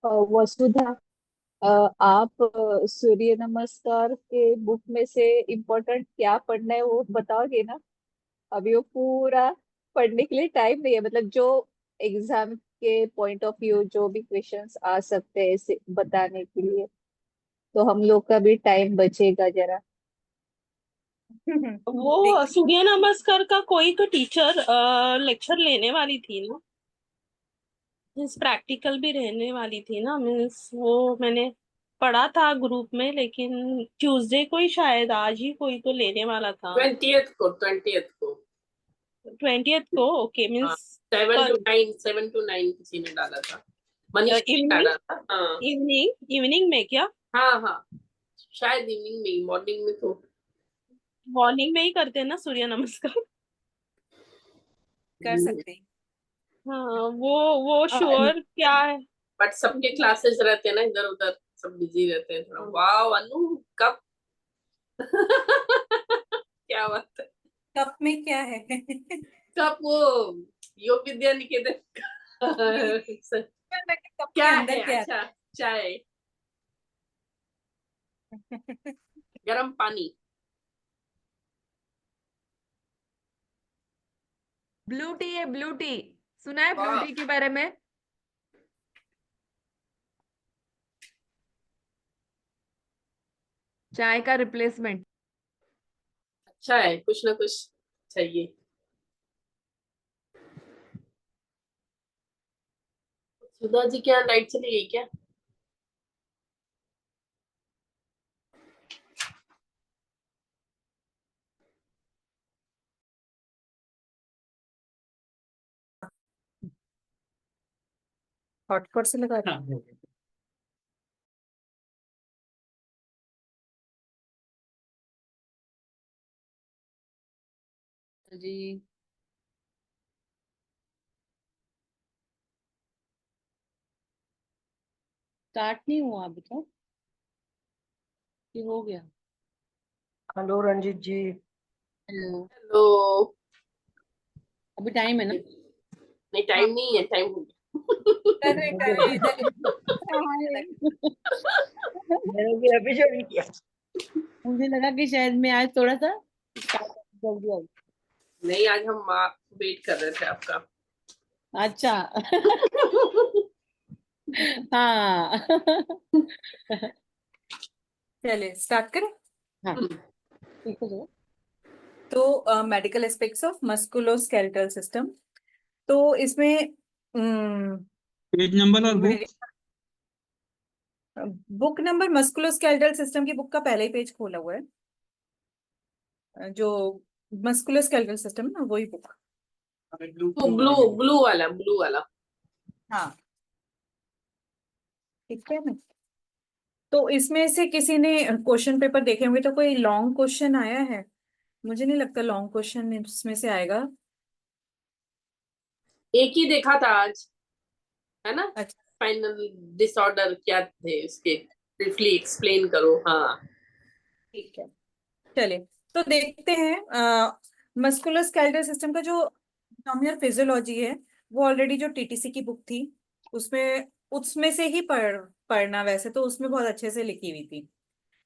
वसुधा, आप सूर्य नमस्कार के बुक में से इम्पोर्टेंट क्या पढ़ना है वो बताओगे ना। अभी वो पूरा पढ़ने के लिए टाइम नहीं है, मतलब जो एग्जाम के पॉइंट ऑफ व्यू जो भी क्वेश्चंस आ सकते हैं इसे बताने के लिए, तो हम लोग का भी टाइम बचेगा जरा। वो देखिए, सूर्य नमस्कार का कोई तो टीचर लेक्चर लेने वाली थी ना। मीन्स प्रैक्टिकल भी रहने वाली थी ना। मीन्स वो मैंने पढ़ा था ग्रुप में, लेकिन ट्यूसडे को ही शायद, आज ही कोई तो लेने वाला था। 20th को ट्वेंटियथ को, ओके। हाँ, मीन्स 7 to 9 किसी ने डाला था, मनीष ने इवनिंग, डाला था। हाँ इवनिंग इवनिंग में क्या? हाँ हाँ, शायद इवनिंग में, मॉर्निंग में तो मॉर्निंग में ही करते हैं ना सूर्य नमस्कार। कर सकते हैं। हाँ, वो श्योर क्या है। बट सबके क्लासेस रहते हैं ना इधर उधर, सब बिजी रहते हैं थोड़ा। वाह अनु, कब क्या बात है। कप में क्या है? कब वो योग विद्या निकेतन कप के क्या अंदर है? क्या अच्छा, चाय, है? गरम पानी। ब्लू टी है, ब्लू टी। सुना है ब्लू वाह, टी के बारे में? चाय का रिप्लेसमेंट। अच्छा है, कुछ ना कुछ चाहिए। सुधा जी क्या लाइट चली गई क्या? हॉटस्पॉट से लगा रही हूँ। जी। स्टार्ट नहीं हुआ अभी तो, ये हो गया। हेलो रंजीत जी। हेलो। हेलो। अभी टाइम है ना? नहीं, हाँ, टाइम नहीं है, टाइम हो कर रहे कर रहे इधर मैंने भी अभी ज्वाइन किया। मुझे लगा कि शायद मैं आज थोड़ा सा स्टार्ट जल्दी आई। गया। नहीं, आज हम वेट कर रहे थे आपका। अच्छा। हाँ। चलिए स्टार्ट करें। हाँ, ठीक है जो। तो medical aspects of musculoskeletal system. तो इसमें पेज नंबर और मेरे book. Book number, musculoskeletal system की बुक का पहला ही पेज खोला हुआ है। जो मस्कुलोस्केलेटल सिस्टम है ना, वही बुक। तो ब्लू, ब्लू वाला। हाँ, ठीक है ना। तो इसमें से किसी ने क्वेश्चन पेपर देखे होंगे, तो कोई लॉन्ग क्वेश्चन आया है? मुझे नहीं लगता लॉन्ग क्वेश्चन इसमें से आएगा। एक ही देखा था आज, है ना। अच्छा, फाइनल डिसऑर्डर क्या थे उसके, ब्रीफली एक्सप्लेन करो। हाँ, ठीक है। चलिए, तो देखते हैं मस्कुलोस्केलेटल सिस्टम का जो नॉमिनल फिजियोलॉजी है, वो ऑलरेडी जो टीटीसी की बुक थी, उसमें उसमें से ही पढ़ना। वैसे तो उसमें बहुत अच्छे से लिखी हुई थी।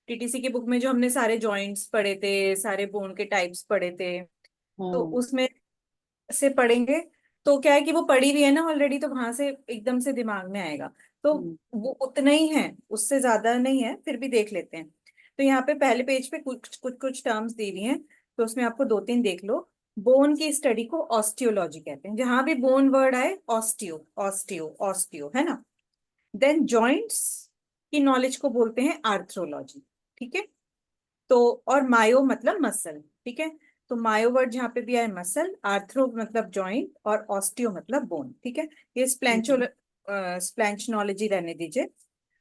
टीटीसी की बुक में जो हमने सारे जॉइंट्स पढ़े थे, सारे बोन के टाइप्स पढ़े थे, तो हाँ। उसमें से पढ़ेंगे। तो क्या है कि वो पढ़ी हुई है ना ऑलरेडी, तो वहां से एकदम से दिमाग में आएगा। तो हम्म। वो उतना ही है, उससे ज्यादा नहीं है, फिर भी देख लेते हैं। तो यहाँ पे पहले पेज पे कुछ कुछ कुछ टर्म्स दी हुई हैं, तो उसमें आपको दो तीन देख लो। बोन की स्टडी को ऑस्टियोलॉजी कहते हैं। जहां भी बोन वर्ड आए, ऑस्टियो ऑस्टियो ऑस्टियो, है ना। देन जॉइंट्स की नॉलेज को बोलते हैं आर्थ्रोलॉजी। ठीक है। तो और मायो मतलब मसल। ठीक है। तो मायो वर्ड जहाँ पे भी आए मसल, आर्थ्रो मतलब जॉइंट, और ऑस्टियो मतलब बोन। ठीक है। ये स्प्लैंचनोलॉजी रहने दीजिए।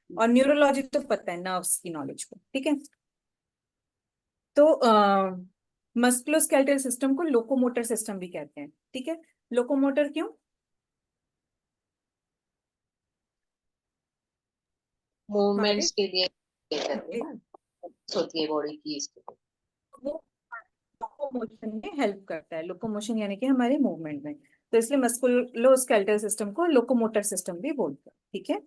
और न्यूरोलॉजी तो पता है, नर्व्स की नॉलेज को। ठीक है। तो मस्कुलोस्केलेटल सिस्टम को लोकोमोटर सिस्टम भी कहते हैं। ठीक है। लोकोमोटर क्यों? हमारे मूवमेंट्स के लिए करते हैं ना, होती है बॉडी की इसको। वो लोकोमोशन में हेल्प करता है। लोकोमोशन यानी कि हमारे मूवमेंट में। तो इसलिए मस्कुलोस्केलेटल सिस्टम को लोकोमोटर सिस्टम भी बोलते हैं। ठीक है।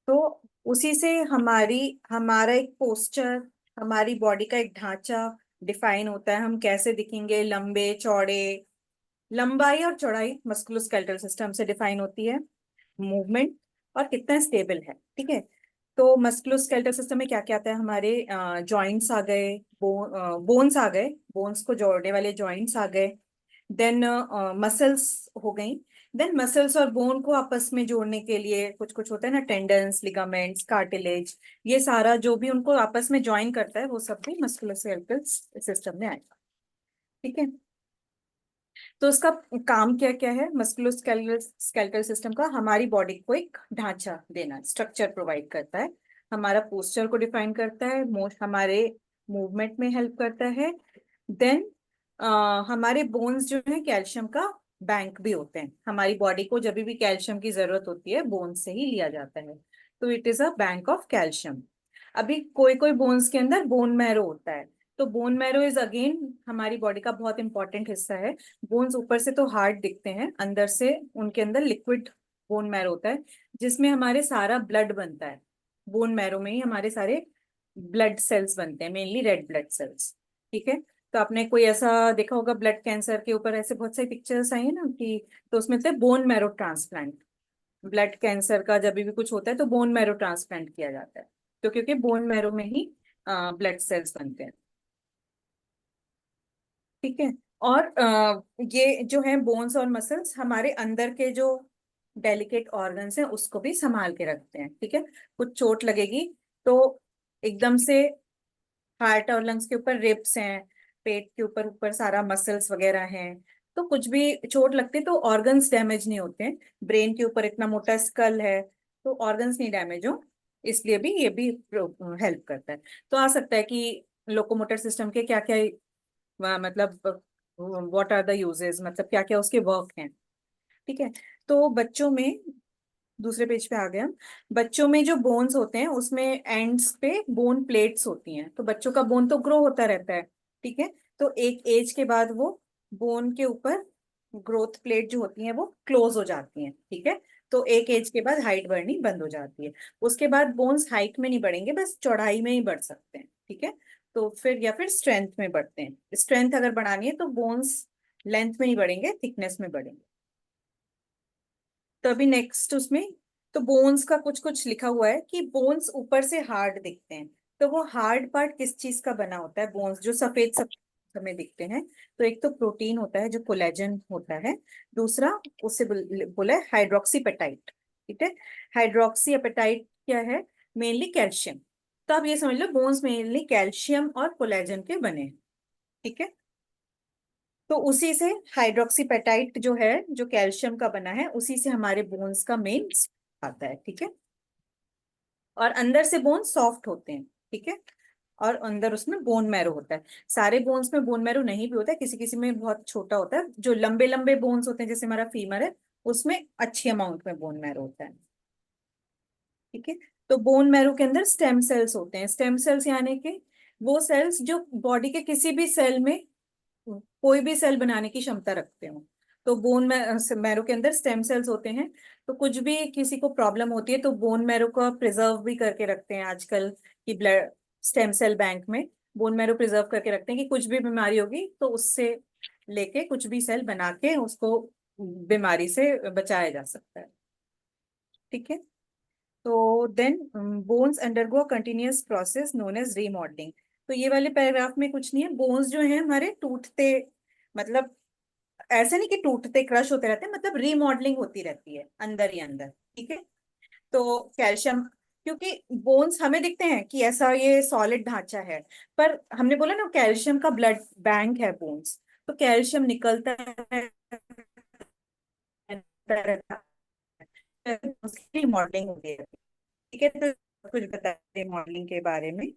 तो उसी से हमारा एक पोस्चर, हमारी बॉडी का एक ढांचा डिफाइन होता है। हम कैसे दिखेंगे, लंबे चौड़े, लंबाई और चौड़ाई मस्कुलोस्केलेटल सिस्टम से डिफाइन होती है। मूवमेंट और कितना स्टेबल है, ठीक है। तो मस्कुलोस्केलेटल सिस्टम में क्या क्या आता है, हमारे जॉइंट्स आ गए, बोन्स आ गए, बोन्स को जोड़ने वाले जॉइंट्स आ गए। देन मसल्स हो गई। देन मसल्स और बोन को आपस में जोड़ने के लिए कुछ कुछ होता है ना, टेंडन्स, लिगामेंट्स, कार्टिलेज, ये सारा जो भी उनको आपस में ज्वाइन करता है वो सब भी मस्कुलोस्केलेटल सिस्टम में आएगा, ठीक है। तो उसका काम क्या क्या है, मस्कुलोस्केलेटल सिस्टम का हमारी बॉडी को एक ढांचा देना, स्ट्रक्चर प्रोवाइड करता है, हमारा पोस्चर को डिफाइन करता है, हमारे मूवमेंट में हेल्प करता है। देन हमारे बोन्स जो है कैल्शियम का बैंक भी होते हैं। हमारी बॉडी को जब भी कैल्शियम की जरूरत होती है बोन से ही लिया जाता है, तो it is a bank of calcium. अभी कोई कोई बोन्स के अंदर बोन मैरो होता है, तो बोन मैरो इज अगेन हमारी बॉडी का बहुत इंपॉर्टेंट हिस्सा है। बोन्स ऊपर से तो हार्ड दिखते हैं, अंदर से उनके अंदर लिक्विड बोन मैरो होता है, जिसमें हमारे सारा ब्लड बनता है। बोन मैरो में ही हमारे सारे ब्लड सेल्स बनते हैं, मेनली रेड ब्लड सेल्स, ठीक है। तो आपने कोई ऐसा देखा होगा, ब्लड कैंसर के ऊपर ऐसे बहुत सारी पिक्चर्स आई है ना कि, तो उसमें से bone marrow transplant, blood cancer का जब भी कुछ होता है तो बोन मैरो ट्रांसप्लांट किया जाता है, तो क्योंकि बोन मैरो में ही ब्लड सेल्स बनते हैं, ठीक है। और ये जो है बोन्स और मसल्स हमारे अंदर के जो डेलिकेट ऑर्गन्स हैं उसको भी संभाल के रखते हैं, ठीक है। कुछ चोट लगेगी तो एकदम से हार्ट और लंग्स के ऊपर रिब्स हैं, पेट के ऊपर ऊपर सारा मसल्स वगैरह हैं, तो कुछ भी चोट लगती है तो ऑर्गन्स डैमेज नहीं होते हैं। ब्रेन के ऊपर इतना मोटा स्कल है तो ऑर्गन्स नहीं डैमेज हो, इसलिए भी ये भी हेल्प करता है। तो आ सकता है कि लोकोमोटर सिस्टम के क्या क्या, मतलब व्हाट आर द यूजेस, मतलब क्या क्या उसके वर्क हैं, ठीक है। तो बच्चों में, दूसरे पेज पे आ गए हम। बच्चों में जो बोन्स होते हैं उसमें एंड्स पे बोन प्लेट्स होती हैं, तो बच्चों का बोन तो ग्रो होता रहता है, ठीक है। तो एक एज के बाद वो बोन के ऊपर ग्रोथ प्लेट जो होती है वो क्लोज हो जाती हैं, ठीक है। तो एक एज के बाद हाइट बढ़नी बंद हो जाती है। उसके बाद बोन्स हाइट में नहीं बढ़ेंगे, बस चौड़ाई में ही बढ़ सकते हैं, ठीक है। तो फिर या फिर स्ट्रेंथ में बढ़ते हैं, स्ट्रेंथ अगर बढ़ानी है तो बोन्स लेंथ में नहीं बढ़ेंगे, थिकनेस में बढ़ेंगे। तो अभी नेक्स्ट उसमें, तो बोन्स का कुछ कुछ लिखा हुआ है कि बोन्स ऊपर से हार्ड दिखते हैं, तो वो हार्ड पार्ट किस चीज का बना होता है, बोन्स जो सफेद सफेद हमें दिखते हैं, तो एक तो प्रोटीन होता है जो कोलेजन होता है, दूसरा उससे बोला है हाइड्रोक्सीपेटाइट, ठीक है। हाइड्रोक्सी एपेटाइट क्या है, मेनली कैल्शियम। तो आप ये समझ लो बोन्स मेनली कैल्शियम और कोलेजन के बने हैं, ठीक है। तो उसी से हाइड्रोक्सीपेटाइट जो है, जो कैल्शियम का बना है, उसी से हमारे बोन्स का मेन आता है, ठीक है। और अंदर से बोन सॉफ्ट होते हैं, ठीक है। और अंदर उसमें बोन मैरो होता है। सारे बोन्स में बोन मैरो नहीं भी होता है, किसी किसी में बहुत छोटा होता है। जो लंबे लंबे बोन्स होते हैं जैसे हमारा फीमर है, उसमें अच्छी अमाउंट में बोन मैरो होता है, ठीक है। तो बोन मैरो के अंदर स्टेम सेल्स होते हैं। स्टेम सेल्स यानी कि वो सेल्स जो बॉडी के किसी भी सेल में कोई भी सेल बनाने की क्षमता रखते हो, तो बोन मैरो के अंदर स्टेम सेल्स होते हैं। तो कुछ भी किसी को प्रॉब्लम होती है तो बोन मैरो को प्रिजर्व भी करके रखते हैं आजकल की ब्लड स्टेम सेल बैंक में, बोन मैरो प्रिजर्व करके रखते हैं कि कुछ भी बीमारी होगी तो उससे लेके कुछ भी सेल बना के उसको बीमारी से बचाया जा सकता है, ठीक है। तो then bones undergo continuous process known as remodelling. तो ये वाले पैराग्राफ में कुछ नहीं है, बोन्स जो है हमारे टूटते, मतलब ऐसे नहीं कि टूटते क्रश होते रहते हैं, मतलब रीमॉडलिंग होती रहती है अंदर ही अंदर, ठीक है। तो कैल्शियम, क्योंकि बोन्स हमें दिखते हैं कि ऐसा ये सॉलिड ढांचा है, पर हमने बोला ना कैल्शियम का ब्लड बैंक है बोन्स, तो कैल्शियम निकलता है, रिमॉडलिंग होती है, ठीक है। तो कुछ बताते हैं मॉडलिंग के बारे में।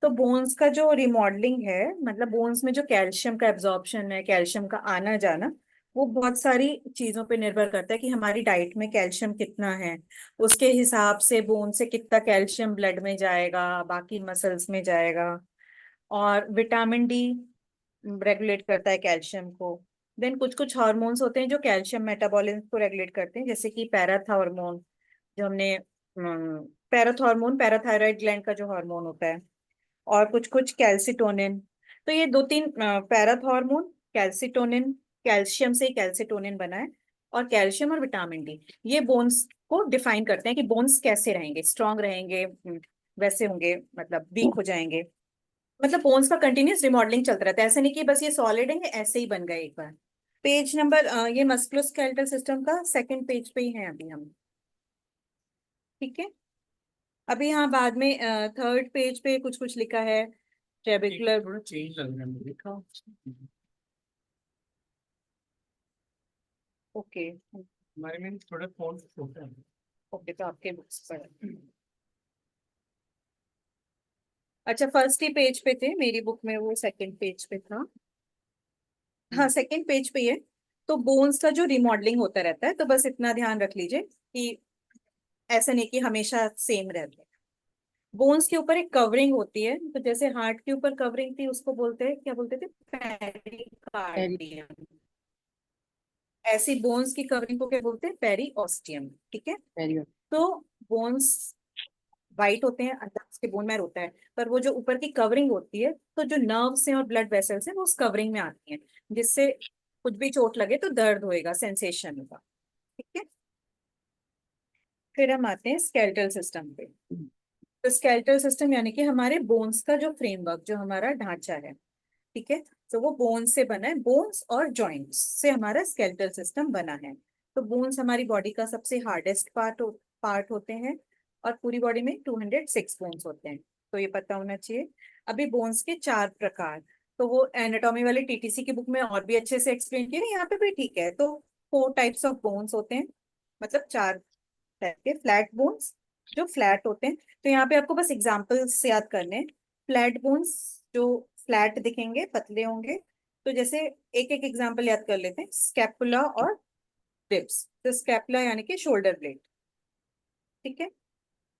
तो बोन्स का जो रिमॉडलिंग है, मतलब बोन्स में जो कैल्शियम का एब्जॉर्प्शन है, कैल्शियम का आना जाना, वो बहुत सारी चीजों पे निर्भर करता है कि हमारी डाइट में कैल्शियम कितना है, उसके हिसाब से बोन से कितना कैल्शियम ब्लड में जाएगा, बाकी मसल्स में जाएगा। और विटामिन डी रेगुलेट करता है कैल्शियम को। देन कुछ कुछ हार्मोन्स होते हैं जो कैल्शियम मेटाबॉलिज्म को रेगुलेट करते हैं, जैसे कि पैराथॉर्मोन जो हमने पैराथॉर्मोन, पैराथायराइड ग्लैंड का जो हार्मोन होता है, और कुछ कुछ कैल्सिटोनिन। तो ये दो तीन, पैराथॉर्मोन, कैल्सिटोनिन, कैल्शियम से कैल्सिटोनिन बना है, और कैल्शियम और विटामिन डी, ये बोन्स को डिफाइन करते हैं कि बोन्स कैसे रहेंगे, स्ट्रांग रहेंगे, वैसे होंगे, मतलब वीक हो जाएंगे। मतलब बोन्स का कंटिन्यूस रिमॉडलिंग चलता रहता है, ऐसा नहीं कि बस ये सॉलिड है ये ऐसे ही बन गए एक बार। पेज नंबर, ये मस्कुलोस्केलेटल सिस्टम का सेकंड पेज पे ही है अभी हम। ठीक है, अभी यहाँ बाद में थर्ड पेज पे कुछ कुछ लिखा है, ट्रेबिकुलर। थोड़ा चेंज लग रहा है मुझे। ओके। हमारे में थोड़ा फोन छोटा है। ओके, तो आपके बुक्स पर, अच्छा फर्स्ट ही पेज पे थे मेरी बुक में, वो सेकंड पेज पे था। हाँ, सेकंड पेज पे ही है। तो बोन्स का जो रिमॉडलिंग होता रहता है, तो बस इतना ध्यान रख लीजिए कि ऐसा नहीं कि हमेशा सेम रहता है। बोन्स के ऊपर एक कवरिंग होती है, तो जैसे हार्ट के ऊपर कवरिंग थी, उसको बोलते हैं, क्या बोलते थे, पेरिकार्डियम। ऐसी बोन्स की कवरिंग को क्या बोलते हैं, पेरिओस्टियम। ठीक है, वेरी तो बोन्स वाइट होते हैं, अंदर उसके बोन मैरो होता है, पर वो जो ऊपर की कवरिंग होती है, तो जो नर्व्स हैं और ब्लड वेसल्स हैं वो उस कवरिंग में आती हैं, जिससे कुछ भी चोट लगे तो दर्द होएगा, सेंसेशन होगा। ठीक है, फिर हम आते हैं स्केलेटल सिस्टम पे। तो स्केलेटल सिस्टम यानी कि हमारे बोन्स का जो फ्रेमवर्क, जो हमारा ढांचा है, ठीक है, तो वो बोन्स से बना है, बोन्स और जॉइंट्स से हमारा स्केलेटल सिस्टम बना है। तो बोन्स हमारी बॉडी का सबसे हार्डेस्ट पार्ट होते हैं, और पूरी बॉडी में 206 बोन्स होते हैं, तो ये पता होना चाहिए। अभी बोन्स के चार प्रकार, तो वो एनाटॉमी वाले टीटीसी की बुक में और भी अच्छे से एक्सप्लेन किया, यहाँ पे भी ठीक है। तो 4 टाइप्स ऑफ बोन्स होते हैं, मतलब 4 टाइप के फ्लैट बोन्स, जो फ्लैट होते हैं। तो यहाँ पे आपको बस एग्जाम्पल्स याद करने हैं। फ्लैट बोन्स जो फ्लैट दिखेंगे, पतले होंगे, तो जैसे एक एक एग्जांपल याद कर लेते हैं, स्कैपुला और रिब्स। तो स्कैपुला यानी कि शोल्डर ब्लेड। ठीक है,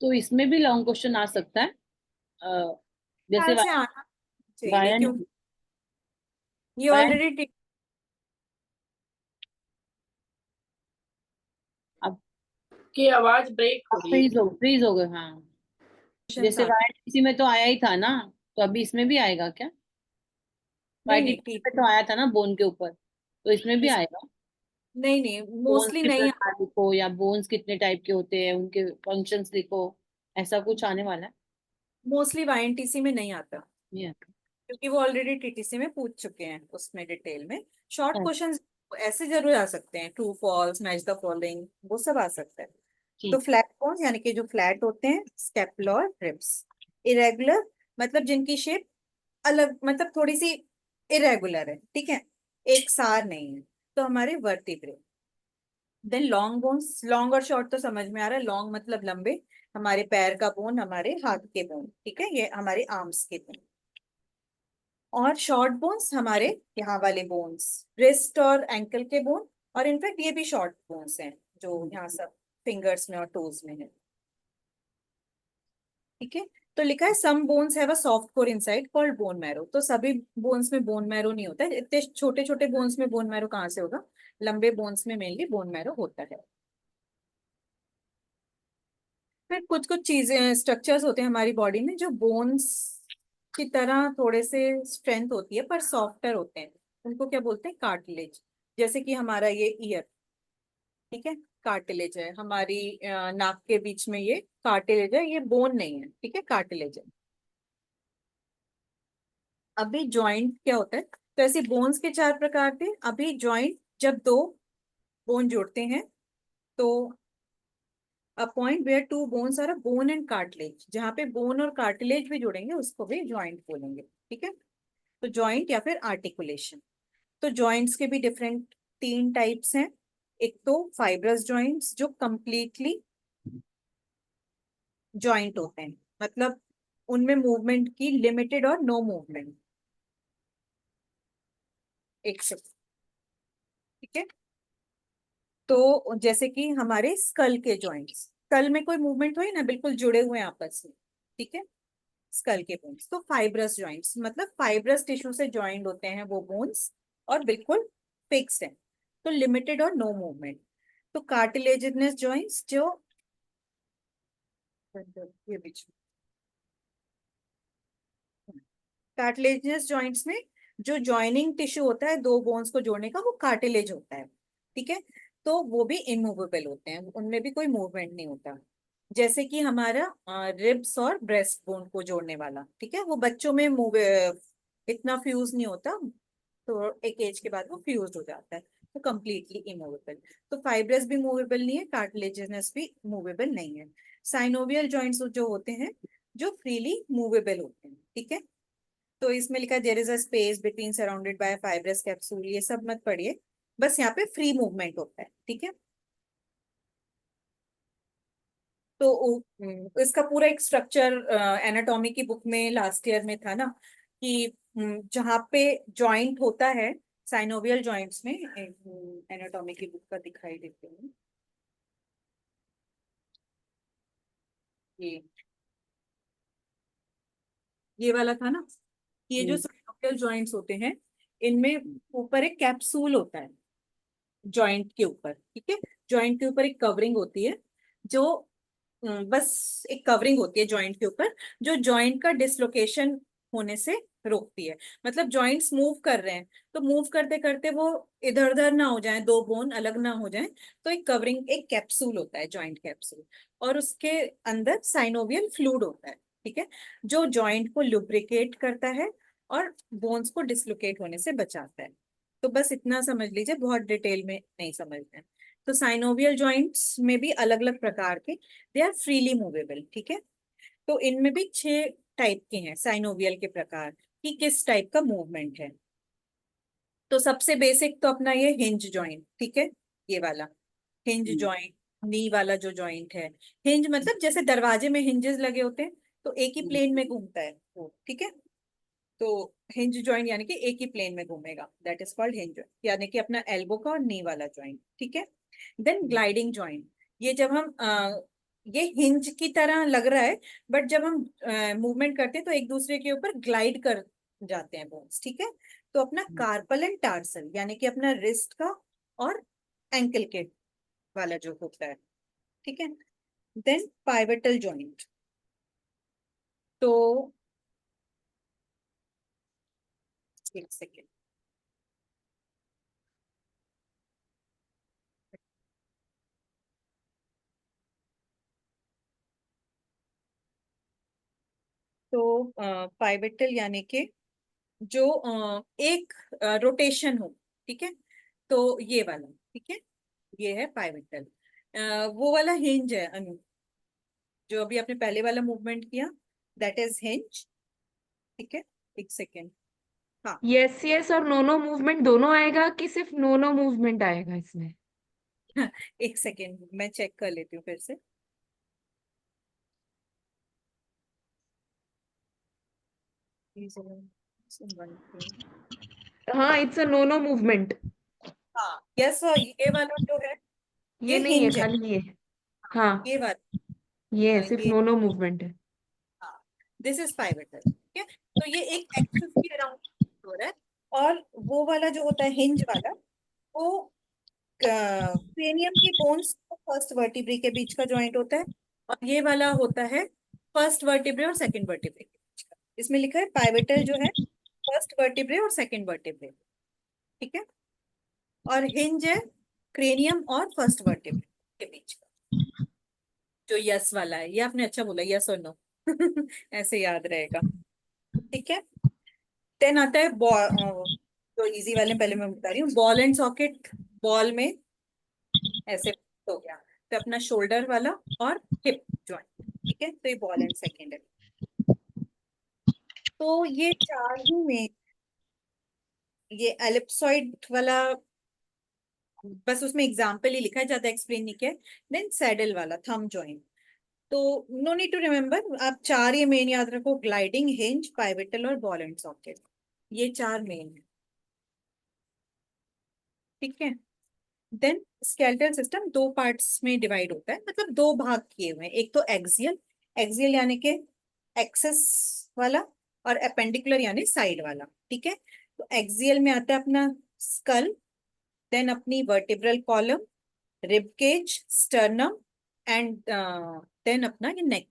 तो इसमें भी लॉन्ग क्वेश्चन आ सकता है, जैसे ख्याल से आना चाहिए, वाया क्योंकि ये वाया ऑलरेडी अब की आवाज ब्रेक हो रही है। फ्रीज हो गए, हाँ। जैसे वाया इसी में तो आया ही था ना, तो अभी इसमें भी आएगा क्या? वाया नहीं नहीं ठीक, में तो आया था ना बोन के ऊपर, तो इसमें भी इस आएगा? नहीं नहीं, बोन्स मोस्टली के नहीं। प्रकार लिखो, या बोन्स कितने टाइप के होते हैं, उनके फंक्शंस लिखो, ऐसा कुछ आने वाला है? मोस्टली वाईएनटीसी में नहीं आता, नहीं आता। क्योंकि वो ऑलरेडी टीटीसी में पूछ चुके हैं उसमें डिटेल में। शॉर्ट हाँ, क्वेश्चंस ऐसे जरूर आ सकते हैं, true false, match the following, वो सब आ सकता है। तो ठीक। फ्लैट बोन्स यानी कि जो फ्लैट होते हैं, स्टेपला और रिब्स। इरेगुलर मतलब जिनकी शेप अलग, मतलब थोड़ी सी इरेगुलर है, ठीक है, एक सार नहीं है, तो हमारे vertebrae. Then long bones, long और शॉर्ट तो समझ में आ रहा है, लॉन्ग मतलब लंबे, हमारे पैर का बोन, हमारे हाथ के बोन, ठीक है, ये हमारे आर्म्स के बोन। और शॉर्ट बोन्स हमारे यहाँ वाले बोन्स, रिस्ट और एंकल के बोन, और इनफैक्ट ये भी शॉर्ट बोन्स हैं जो यहाँ सब फिंगर्स में और टोज में है। ठीक है, तो लिखा है some bones have a soft core inside called bone marrow. तो सभी बोन्स में बोन मैरो नहीं होता है, इतने छोटे छोटे बोन्स में बोन मैरो कहाँ से होगा, लंबे बोन्स में मेनली बोन मैरो होता है। फिर कुछ कुछ चीजें, स्ट्रक्चर्स होते हैं हमारी बॉडी में जो बोन्स की तरह थोड़े से स्ट्रेंथ होती है पर सॉफ्टर होते हैं, उनको क्या बोलते हैं, कार्टिलेज। जैसे कि हमारा ये ईयर, ठीक है, कार्टिलेज है हमारी, नाक के बीच में ये कार्टिलेज है, ये बोन नहीं है, ठीक है, कार्टिलेज है। अभी जॉइंट क्या होता है, तो ऐसे बोन्स के 4 प्रकार थे। अभी जॉइंट जब दो बोन जुड़ते हैं, तो a point where two bones are a bone and cartilage, जहाँ पे बोन और कार्टिलेज भी जुड़ेंगे उसको भी जॉइंट बोलेंगे। ठीक है, तो जॉइंट या फिर आर्टिकुलेशन। तो जॉइंट्स के भी डिफरेंट 3 टाइप्स हैं। एक तो फाइब्रस जॉइंट्स जो कंप्लीटली जॉइंट होते हैं, मतलब उनमें मूवमेंट की लिमिटेड और नो मूवमेंट, एक सेकंड, ठीक है। तो जैसे कि हमारे स्कल के जॉइंट्स, स्कल में कोई मूवमेंट हुई ना, बिल्कुल जुड़े हुए हैं आपस में, ठीक है, स्कल के बोन्स। तो फाइब्रस जॉइंट्स मतलब फाइब्रस टिश्यू से ज्वाइंट होते हैं वो बोन्स, और बिल्कुल फिक्स्ड है, तो लिमिटेड और नो मूवमेंट। तो कार्टिलेजिनस जॉइंट्स जो ये बीच में कार्टिलेजिनस जॉइंट्स में जो जॉइनिंग टिश्यू होता है दो बोन्स को जोड़ने का, वो कार्टिलेज होता है। ठीक है, तो वो भी इमूवेबल होते हैं, उनमें भी कोई मूवमेंट नहीं होता। जैसे कि हमारा रिब्स और ब्रेस्ट बोन को जोड़ने वाला, ठीक है, वो बच्चों में मूव इतना फ्यूज नहीं होता, तो एक एज के बाद वो फ्यूज हो जाता है, तो कंप्लीटली इमूवेबल। तो फाइब्रस भी मूवेबल नहीं है, कार्टिलेजिनस भी मूवेबल नहीं है। साइनोवियल जॉइंट्स जो होते हैं जो फ्रीली मूवेबल होते हैं। ठीक है, तो इसमें लिखा है there is a space between surrounded by fibrous capsule, ये सब मत पढ़िए, बस यहाँ पे फ्री मूवमेंट होता है। ठीक है, तो इसका पूरा एक स्ट्रक्चर एनाटॉमी की बुक में लास्ट ईयर में था ना, कि जहाँ पे जॉइंट होता है साइनोवियल जॉइंट्स में, एनाटॉमी की बुक का दिखाई देते हैं ये ये वाला था ना, ये जो साइनोवियल जॉइंट्स होते हैं इनमें ऊपर एक कैप्सूल होता है जॉइंट के ऊपर। ठीक है, जॉइंट के ऊपर एक कवरिंग होती है जो बस एक कवरिंग होती है जॉइंट के ऊपर, जो जॉइंट का डिसलोकेशन होने से रोकती है। मतलब जॉइंट्स मूव कर रहे हैं, तो मूव करते करते वो इधर उधर ना हो जाए, दो बोन अलग ना हो जाए, तो एक कवरिंग, एक कैप्सूल होता है, जॉइंट कैप्सूल, और उसके अंदर साइनोवियल फ्लूइड होता है। ठीक है, जो जॉइंट को लुब्रिकेट करता है और बोन्स को डिसलोकेट होने से बचाता है। तो बस इतना समझ लीजिए, बहुत डिटेल में नहीं समझना है। तो साइनोवियल जॉइंट्स में भी अलग अलग प्रकार के, दे आर फ्रीली मूवेबल। ठीक है, तो इनमें भी 6 टाइप के हैं साइनोवियल के प्रकार, कि किस टाइप का मूवमेंट है। तो सबसे बेसिक तो अपना ये हिंज जॉइंट। ठीक है, ये वाला हिंज जॉइंट, नी वाला जो जॉइंट है। हिंज मतलब जैसे दरवाजे में हिंजेस लगे होते हैं, तो एक ही प्लेन में घूमता है वो। ठीक है, तो हिंज जॉइंट यानी कि एक ही प्लेन में घूमेगा, that is called hinge joint, यानी कि अपना एल्बो का और नी वाला जॉइंट। ठीक है, देन ग्लाइडिंग जॉइंट, ये जब हम ये हिंज की तरह लग रहा है, बट जब हम मूवमेंट करते हैं तो एक दूसरे के ऊपर ग्लाइड कर जाते हैं बोन्स। ठीक है, तो अपना कार्पल एंड टार्सल, यानी कि अपना रिस्ट का और एंकल के वाला जो होता है। ठीक है, देन पाइवेटल जॉइंट, तो एक सेकेंड, तो पाइवेटल यानी कि जो एक रोटेशन हो। ठीक है, तो ये वाला, ठीक है, ये है पाइवेटल। वो वाला हिंज है अनु, जो अभी आपने पहले वाला मूवमेंट किया, दैट इज हिंज। ठीक है, एक सेकेंड, हाँ, यस यस और नो नो मूवमेंट दोनों आएगा कि सिर्फ नो नो मूवमेंट आएगा इसमें? एक सेकेंड मैं चेक कर लेती हूँ फिर से। हाँ, it's a no no movement. हाँ, यस, ये वाला जो है ये ये नहीं है, हिंज है। खाली ये। हाँ, ये वाला ये है, सिर्फ ये, नो नो मूवमेंट है। हाँ, दिस इज पाइवेटल। ठीक है, तो ये एक एक्सिस के अराउंड हो रहा है, और वो वाला जो होता है हिंज वाला, वो क्रेनियम की बोन्स फर्स्ट वर्टिब्रे के बीच का जॉइंट होता है, और ये वाला होता है फर्स्ट वर्टिब्रे और सेकंड वर्टिब्रे के बीच का। इसमें लिखा है पाइवेटल जो है फर्स्ट वर्टिब्रे और सेकंड वर्टिब्रे। ठीक है, और हिंज है क्रेनियम और फर्स्ट वर्टिब्रे के बीच का, जो यस वाला है। ये आपने अच्छा बोला, यस और नो ऐसे याद रहेगा। ठीक है, देन आता है जो इजी वाले में पहले मैं बता रही हूँ, बॉल एंड सॉकेट। बॉल में ऐसे हो गया, तो अपना शोल्डर वाला और हिप जॉइंट। ठीक है, तो ये बॉल एंड सेकेंड है। तो ये चार ही में, ये एलिप्सॉइड वाला बस उसमें एग्जाम्पल ही लिखा है, ज्यादा एक्सप्लेन नहीं किया। देन सैडल वाला थंब जॉइंट, तो नो नीड टू रिमेम्बर, आप चार ये मेन याद रखो, ग्लाइडिंग, हिंज, पाइवेटल और बॉल एंड सॉकेट, ये चार मेन है। ठीक है, देन स्केलेटल सिस्टम दो पार्ट्स में डिवाइड होता है, मतलब दो भाग किए हुए हैं। एक तो एक्सियल, एक्सियल यानी कि एक्सेस वाला, और अपेंडिकुलर यानी साइड वाला। ठीक है, तो एक्सियल में आता है अपना स्कल, देन अपनी vertebral column, rib cage, sternum, and then अपना ये नेक।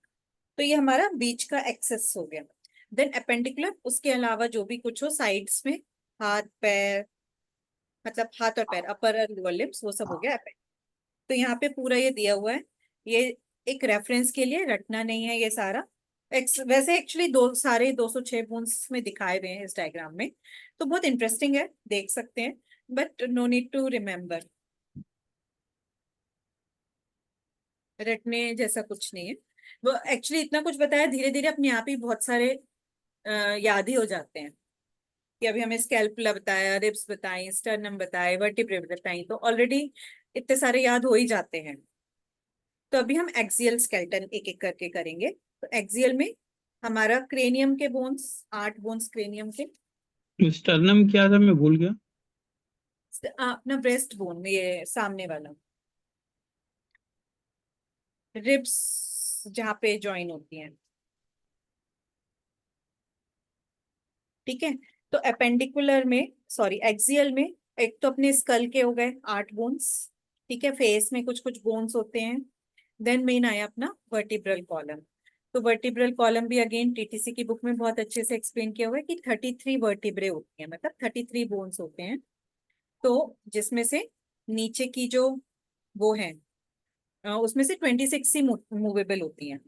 तो ये हमारा बीच का एक्सेस हो गया। देन अपेंडिकुलर, उसके अलावा जो भी कुछ हो साइड्स में, हाथ पैर, मतलब हाथ और पैर, अपर और लोअर लिम्स, वो सब हो गया अपेंडिकुलर। तो यहाँ पे पूरा ये दिया हुआ है, ये एक रेफरेंस के लिए, रटना नहीं है ये सारा। वैसे एक्चुअली सारे 206 बोन्स में दिखाए हुए हैं इस डायग्राम में, तो बहुत इंटरेस्टिंग है, देख सकते हैं, but no need to remember, रटने जैसा कुछ नहीं है। वो एक्चुअली इतना कुछ बताया, धीरे धीरे अपने आप ही बहुत सारे याद ही हो जाते हैं। कि अभी हमें स्कैल्पुला बताया, रिब्स बताई, स्टर्नम बताए, वर्टिब्रे बताई, तो ऑलरेडी इतने सारे याद हो ही जाते हैं। तो अभी हम एक्सियल स्केलेटन एक एक करके करेंगे। तो एक्सियल में हमारा क्रेनियम के बोन्स, 8 बोन्स क्रेनियम के। स्टर्नम क्या था, मैं भूल गया। अपना ब्रेस्ट बोन में, ये सामने वाला, रिब्स जहाँ पे ज्वाइन होती हैं, ठीक है। तो अपेंडिकुलर में, सॉरी एक्सियल में, एक तो अपने स्कल के हो गए 8 बोन्स, ठीक है। फेस में कुछ कुछ बोन्स होते हैं। देन मेन आया अपना वर्टिब्रल कॉलम। तो वर्टिब्रल कॉलम भी अगेन टीटीसी की बुक में बहुत अच्छे से एक्सप्लेन किया हुआ है कि 33 वर्टिब्रे होती हैं, मतलब 33 बोन्स होते हैं। तो जिसमें से नीचे की जो वो है, उसमें से 26 ही मूवेबल होती हैं,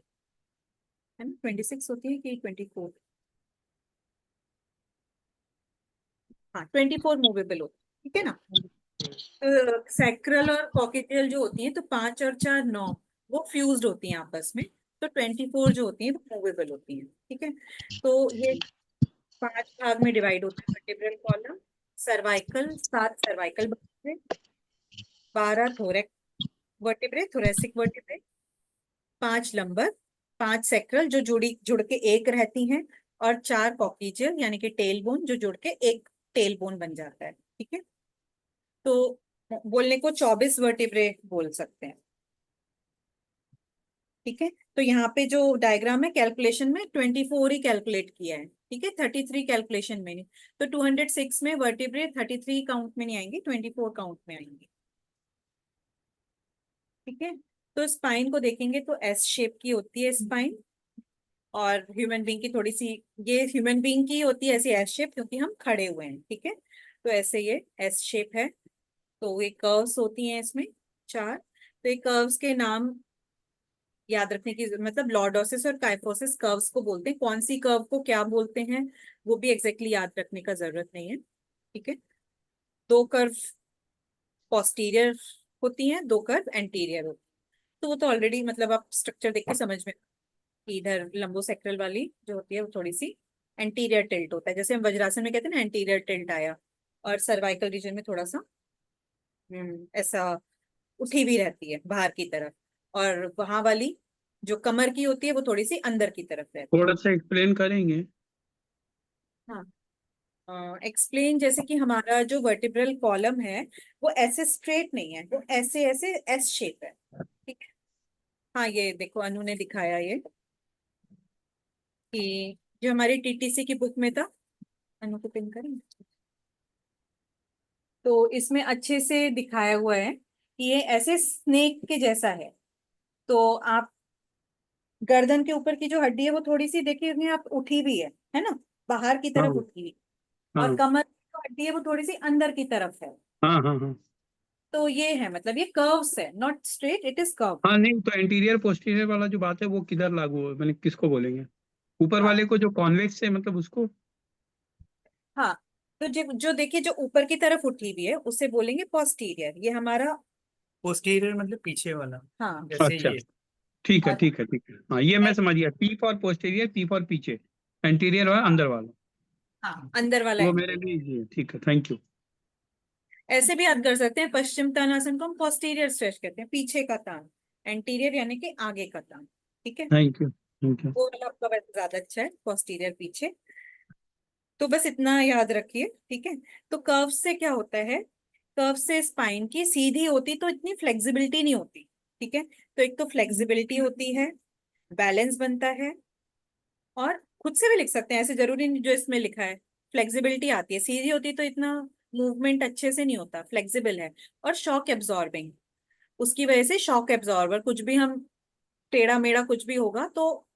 है ना। 26 होती है कि 24? हाँ, 24 मूवेबल होती है, ठीक है ना। तो सैक्रल और कॉकेटियल जो होती हैं, तो 5 और 4 9, वो फ्यूज्ड होती हैं आपस में। तो 24 जो होती हैं वो मूवेबल होती हैं, ठीक है। तो ये 5 भाग में डिवाइड होता है vertebral column. Cervical, 7 cervical vertebrae, 12 thoracic vertebrae, thoracic vertebrae, 5 lumbar, 5 sacral जो जुड़ के एक रहती हैं, और 4 कॉक्लिजियल यानी कि टेल बोन जो जुड़ के एक टेल बोन बन जाता है, ठीक है। तो बोलने को 24 वर्टिब्रे बोल सकते हैं, ठीक है। तो यहाँ पे जो डायग्राम है, कैलकुलेशन में 24 ही कैलकुलेट किया है, ठीक है, 33 कैलकुलेशन में नहीं। तो 206 में वर्टिब्रे 33 काउंट में नहीं आएंगे, 24 काउंट में आएंगे, ठीक है। तो स्पाइन को देखेंगे तो एस शेप की होती है स्पाइन, और ह्यूमन बीइंग की थोड़ी सी, ये ह्यूमन बीइंग की होती है ऐसी एस शेप, क्योंकि हम खड़े हुए हैं, ठीक है। तो ऐसे ये एस शेप है। तो ये कर्व्स होती हैं इसमें 4। तो ये कर्व्स के नाम याद रखने की, मतलब लॉर्डोसिस और काइफोसिस कर्व्स को बोलते हैं, कौन सी कर्व को क्या बोलते हैं वो भी एग्जैक्टली याद रखने का जरूरत नहीं है, ठीक है। 2 कर्व पोस्टीरियर होती हैं, 2 कर्व एंटीरियर होती हैं। तो वो तो ऑलरेडी, मतलब आप स्ट्रक्चर देख के समझ में कि इधर लंबोसेक्रल वाली जो होती है वो थोड़ी सी एंटीरियर टिल्ट होता है, जैसे हम वज्रासन में कहते हैं ना एंटीरियर टिल्ट आया, और सर्वाइकल रीजन में थोड़ा सा ऐसा उठी भी रहती है बाहर की तरफ, और वहां वाली जो कमर की होती है वो थोड़ी सी अंदर की तरफ रहती थोड़ा सा एक्सप्लेन करेंगे। है। हाँ, एक्सप्लेन, जैसे कि हमारा जो वर्टिब्रल कॉलम है वो ऐसे स्ट्रेट नहीं है, वो ऐसे ऐसे एस शेप है, ठीक है। हाँ, ये देखो अनु ने दिखाया ये, कि जो हमारी टीटीसी की बुक में था, अनु को पिन करें, तो इसमें अच्छे से दिखाया हुआ है कि ये ऐसे स्नेक के जैसा है। तो आप गर्दन के ऊपर की जो हड्डी है वो थोड़ी सी देखिए आप, उठी भी है ना, बाहर की हाँ तरफ उठी हुई, और हाँ कमर की जो हड्डी है वो थोड़ी सी अंदर की तरफ है। हाँ हाँ हाँ तो ये है, मतलब ये कर्व्स है, not straight, it is curve. हाँ। नहीं तो एंटीरियर पोस्टीरियर वाला जो बात है वो किधर लागू है, मैंने किसको बोलेंगे? ऊपर हाँ वाले को जो कॉन्वेक्स है, मतलब उसको? हाँ। तो जो देखिए जो ऊपर की तरफ उठी हुई है उसे बोलेंगे पोस्टीरियर, ये हमारा। पोस्टीरियर मतलब पीछे वाला, हाँ। जैसे अच्छा ये। ठीक है और ठीक है ठीक है, हाँ ये मैं समझ गया। P for posterior, P for पीछे, एंटीरियर वाला अंदर वाला। हाँ, अंदर वाला वो है। मेरे लिए इजी है, ठीक है, थैंक यू। ऐसे भी याद कर सकते हैं, पश्चिम तानासन को हम पोस्टीरियर स्ट्रेच कहते हैं, पीछे का तान, एंटीरियर यानी कि आगे का तान, ठीक है। Thank you thank you. वो वाला आपका वैसे ज्यादा अच्छा है, पोस्टीरियर पीछे। तो बस इतना याद रखिए, ठीक है। तो कर्व से क्या होता है, कर्व से स्पाइन की सीधी होती तो इतनी फ्लेक्सिबिलिटी नहीं होती, ठीक है। तो एक तो फ्लेक्सिबिलिटी होती है, बैलेंस बनता है, और खुद से भी लिख सकते हैं, ऐसे जरूरी नहीं जो इसमें लिखा है। फ्लेक्सिबिलिटी आती है, सीधी होती तो इतना मूवमेंट अच्छे से नहीं होता, फ्लेक्सिबल है। और शॉक एब्जॉर्बिंग, उसकी वजह से शॉक एब्जॉर्बर, कुछ भी हम टेढ़ा मेढ़ा कुछ भी होगा तो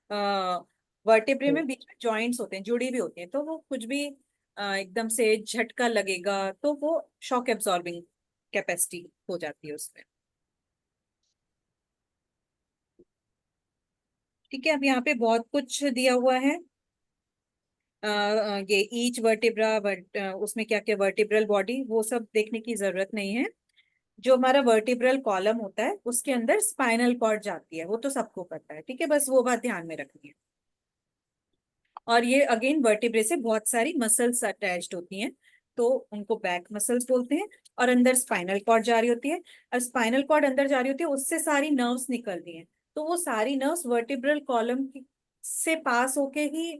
वर्टेब्रे में बीच में जॉइंट्स होते हैं, जुड़ी भी होती हैं, तो वो कुछ भी एकदम से झटका लगेगा तो वो शॉक एब्जॉर्बिंग कैपेसिटी हो जाती है उसमें। ठीक है, अब यहाँ पे बहुत कुछ दिया हुआ है। ये ईच वर्टिब्रा उसमें क्या क्या वर्टिब्रल बॉडी, वो सब देखने की जरूरत नहीं है। जो हमारा वर्टिब्रल कॉलम होता है उसके अंदर स्पाइनल कॉर्ड जाती है, वो तो सबको पता है। ठीक है, बस वो बात ध्यान में रखनी है। और ये अगेन वर्टिब्रे से बहुत सारी मसल्स अटैच्ड होती हैं, तो उनको बैक मसल्स बोलते हैं। और अंदर स्पाइनल कॉर्ड जा रही होती है, और स्पाइनल कॉर्ड अंदर जा रही होती है, उससे सारी नर्व्स निकलती हैं। तो वो सारी नर्व्स वर्टिब्रल कॉलम से पास होके ही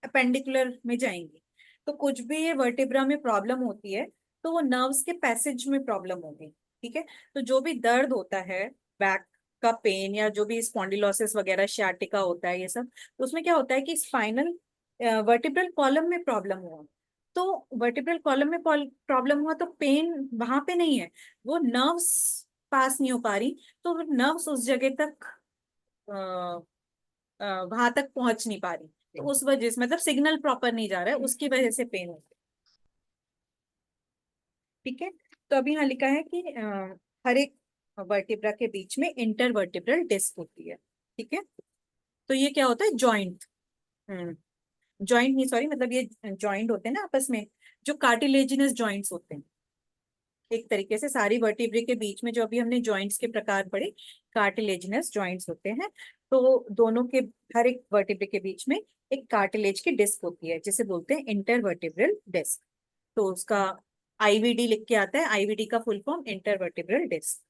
अपेंडिकुलर में जाएंगी। तो कुछ भी ये वर्टिब्रा में प्रॉब्लम होती है तो वो नर्व्स के पैसेज में प्रॉब्लम होगी। ठीक है, तो जो भी दर्द होता है, बैक का पेन या जो भी स्पॉन्डिलोसिस वगैरह, शियाटिका होता है, ये सब, तो उसमें क्या होता है कि स्पाइनल वर्टिब्रल कॉलम में प्रॉब्लम हुआ। तो वर्टिब्रल कॉलम में प्रॉब्लम हुआ तो पेन वहां पे नहीं है, वो नर्व्स पास नहीं हो पा रही, तो नर्व्स उस जगह तक वहां तक पहुंच नहीं पा रही, तो उस वजह से मतलब सिग्नल प्रॉपर नहीं जा रहा है, उसकी वजह से पेन होती है। ठीक है, तो अभी यहाँ लिखा है कि हर एक वर्टिब्रा के बीच में इंटरवर्टिब्रल डिस्क होती है। ठीक है, तो ये क्या होता है, जॉइंट, जॉइंट नहीं सॉरी, मतलब ये जॉइंट होते हैं ना आपस में, जो कार्टिलेजिनस जॉइंट्स होते हैं। एक तरीके से सारी वर्टिब्रे के बीच में जो अभी हमने जॉइंट्स के प्रकार पढ़े, कार्टिलेजिनस जॉइंट्स होते हैं। तो दोनों के, हर एक वर्टिब्रे के बीच में एक कार्टिलेज की डिस्क होती है, जिसे बोलते हैं इंटरवर्टिब्रल डिस्क। तो उसका आईवीडी लिख के आता है, आईवीडी का फुल फॉर्म इंटरवर्टिब्रल डिस्क।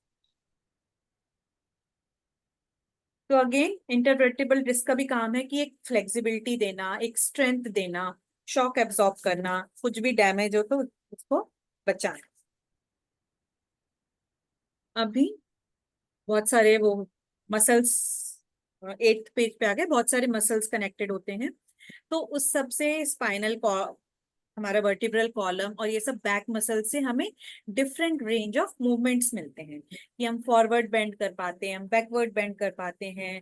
तो अगेन इंटरवर्टिब्रल डिस्क का भी काम है कि एक फ्लेक्सिबिलिटी देना, एक स्ट्रेंथ देना, शॉक एब्जॉर्ब करना, कुछ भी डैमेज हो तो उसको बचाना। अभी बहुत सारे वो मसल्स, 8th पेज पे आ गए, बहुत सारे मसल्स कनेक्टेड होते हैं। तो उस सब से स्पाइनल, हमारा वर्टिब्रल कॉलम और ये सब बैक मसल से हमें डिफरेंट रेंज ऑफ मूवमेंट्स मिलते हैं, कि हम फॉरवर्ड बेंड कर पाते हैं, हम बैकवर्ड बेंड कर पाते हैं।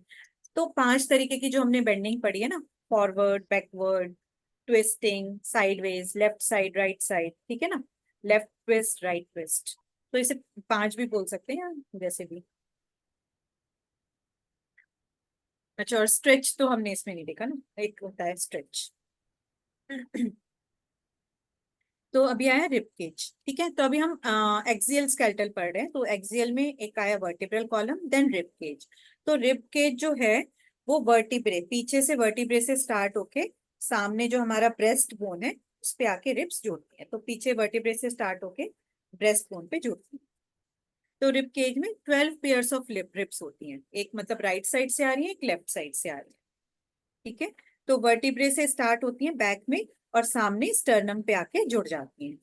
तो 5 तरीके की जो हमने बेंडिंग पढ़ी है ना, forward, backward, twisting, sideways, left side, right side, ठीक है ना, लेफ्ट ट्विस्ट, राइट ट्विस्ट, तो इसे 5 भी बोल सकते हैं जैसे भी। अच्छा, और स्ट्रेच तो हमने इसमें नहीं देखा ना, एक होता है स्ट्रेच। तो अभी आया रिब केज। ठीक है, तो अभी हम एक्सियल स्केलेटल पढ़ रहे हैं, तो एक्सियल में एक आया vertebral column, then rib cage. तो रिब केज जो है वो वर्टिब्रे, पीछे से वर्टिब्रे से स्टार्ट होके सामने जो हमारा ब्रेस्ट बोन है उस पे आके रिब्स जुड़ती है। तो पीछे वर्टिब्रे से स्टार्ट होके ब्रेस्ट बोन पे जुड़ती है। तो रिब केज में 12 पेयर्स ऑफ रिब्स होती हैं, एक मतलब राइट साइड से आ रही है, एक लेफ्ट साइड से आ रही है। ठीक है, तो वर्टिब्रे से स्टार्ट होती है बैक में और सामने स्टर्नम पे आके जुड़ जाती हैं।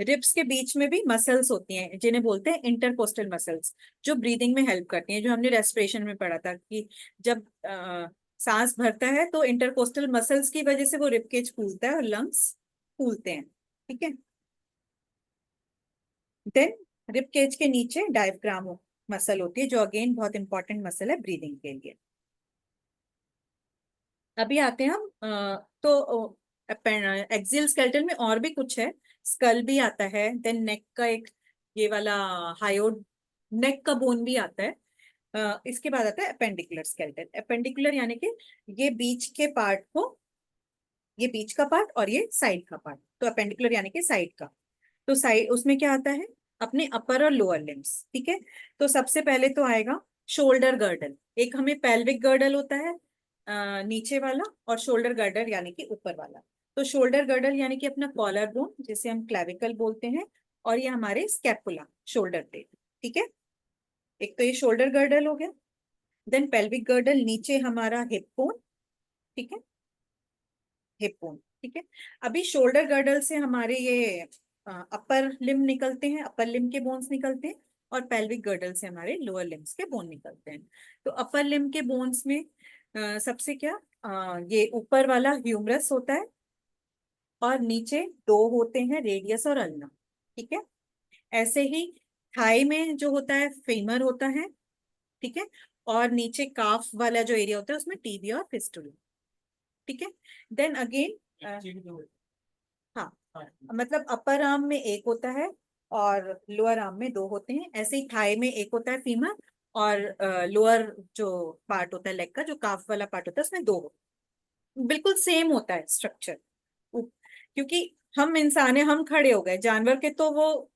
रिब्स के बीच में भी मसल्स होती हैं जिन्हें बोलते हैं इंटरकोस्टल मसल्स, जो ब्रीदिंग में हेल्प करती हैं, जो हमने रेस्पिरेशन में पढ़ा था कि जब सांस भरता है तो इंटरकोस्टल मसल्स की वजह से वो रिब केज फूलता है और लंग्स फूलते हैं। ठीक है, देन रिब केज के नीचे डायफ्राम मसल होती है, जो अगेन बहुत इंपॉर्टेंट मसल है ब्रीदिंग के लिए। अभी आते हैं हम तो एक्सियल स्केलेटन में और भी कुछ है, स्कल भी आता है, देन नेक का एक ये वाला हायोड नेक का बोन भी आता है। इसके बाद आता है अपेंडिकुलर स्केलेटन। अपेंडिकुलर यानी कि ये बीच के पार्ट को, ये बीच का पार्ट और ये साइड का पार्ट, तो अपेंडिकुलर यानी कि साइड का। तो साइड उसमें क्या आता है, अपने अपर और लोअर लिम्स। ठीक है, तो सबसे पहले तो आएगा शोल्डर गर्डल। एक हमें पेल्विक गर्डल होता है नीचे वाला, और शोल्डर गर्डल यानी कि ऊपर वाला। तो शोल्डर गर्डल यानी कि अपना कॉलर बोन, जिसे हम क्लेविकल बोलते हैं, और ये हमारे स्कैपुला, शोल्डर ब्लेड। ठीक है, एक तो ये शोल्डर गर्डल हो गया, देन पेल्विक गर्डल, नीचे हमारा हिप बोन। ठीक है, हिप बोन। ठीक है, अभी शोल्डर गर्डल से हमारे ये अपर लिम निकलते हैं, अपर लिम के बोन्स निकलते हैं, और पेल्विक गर्डल से हमारे लोअर लिम्स के बोन निकलते हैं। तो अपर लिम के बोन्स में सबसे क्या, ये ऊपर वाला ह्यूमरस होता है, और नीचे 2 होते हैं, रेडियस और अल्ना। ठीक है, ऐसे ही थाई में जो होता है फेमर होता है। ठीक है, और नीचे काफ वाला जो एरिया होता है उसमें टीबिया और फिस्टुला। ठीक है। देन अगेन हाँ, मतलब अपर आर्म में एक होता है और लोअर आर्म में दो होते हैं। ऐसे ही थाई में एक होता है फीमर, और लोअर जो पार्ट होता है लेग का, जो काफ वाला पार्ट होता है, उसमें दो होते हैं। बिल्कुल सेम होता है स्ट्रक्चर, क्योंकि हम इंसान है, हम खड़े हो गए, जानवर के तो वो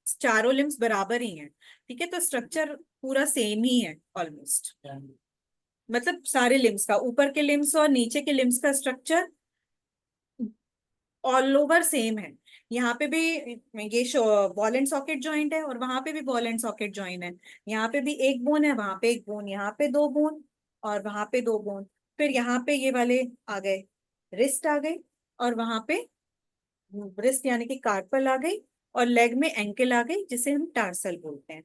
चारों लिम्स बराबर ही हैं। ठीक है, तो स्ट्रक्चर पूरा सेम ही है ऑलमोस्ट, मतलब सारे लिम्स का, ऊपर के लिम्स और नीचे के लिम्स का स्ट्रक्चर ऑल ओवर सेम है। यहाँ पे भी ये बॉल एंड सॉकेट जॉइंट है, और वहां पे भी बॉल एंड सॉकेट जॉइंट है। यहाँ पे भी एक बोन है, वहां पे एक बोन, यहाँ पे दो बोन, और वहां पे दो बोन। फिर यहाँ पे ये वाले आ गए, रिस्ट आ गई, और वहां पे रिस्ट यानी कि कार्पल आ गई, और लेग में एंकल आ गई जिसे हम टार्सल बोलते हैं।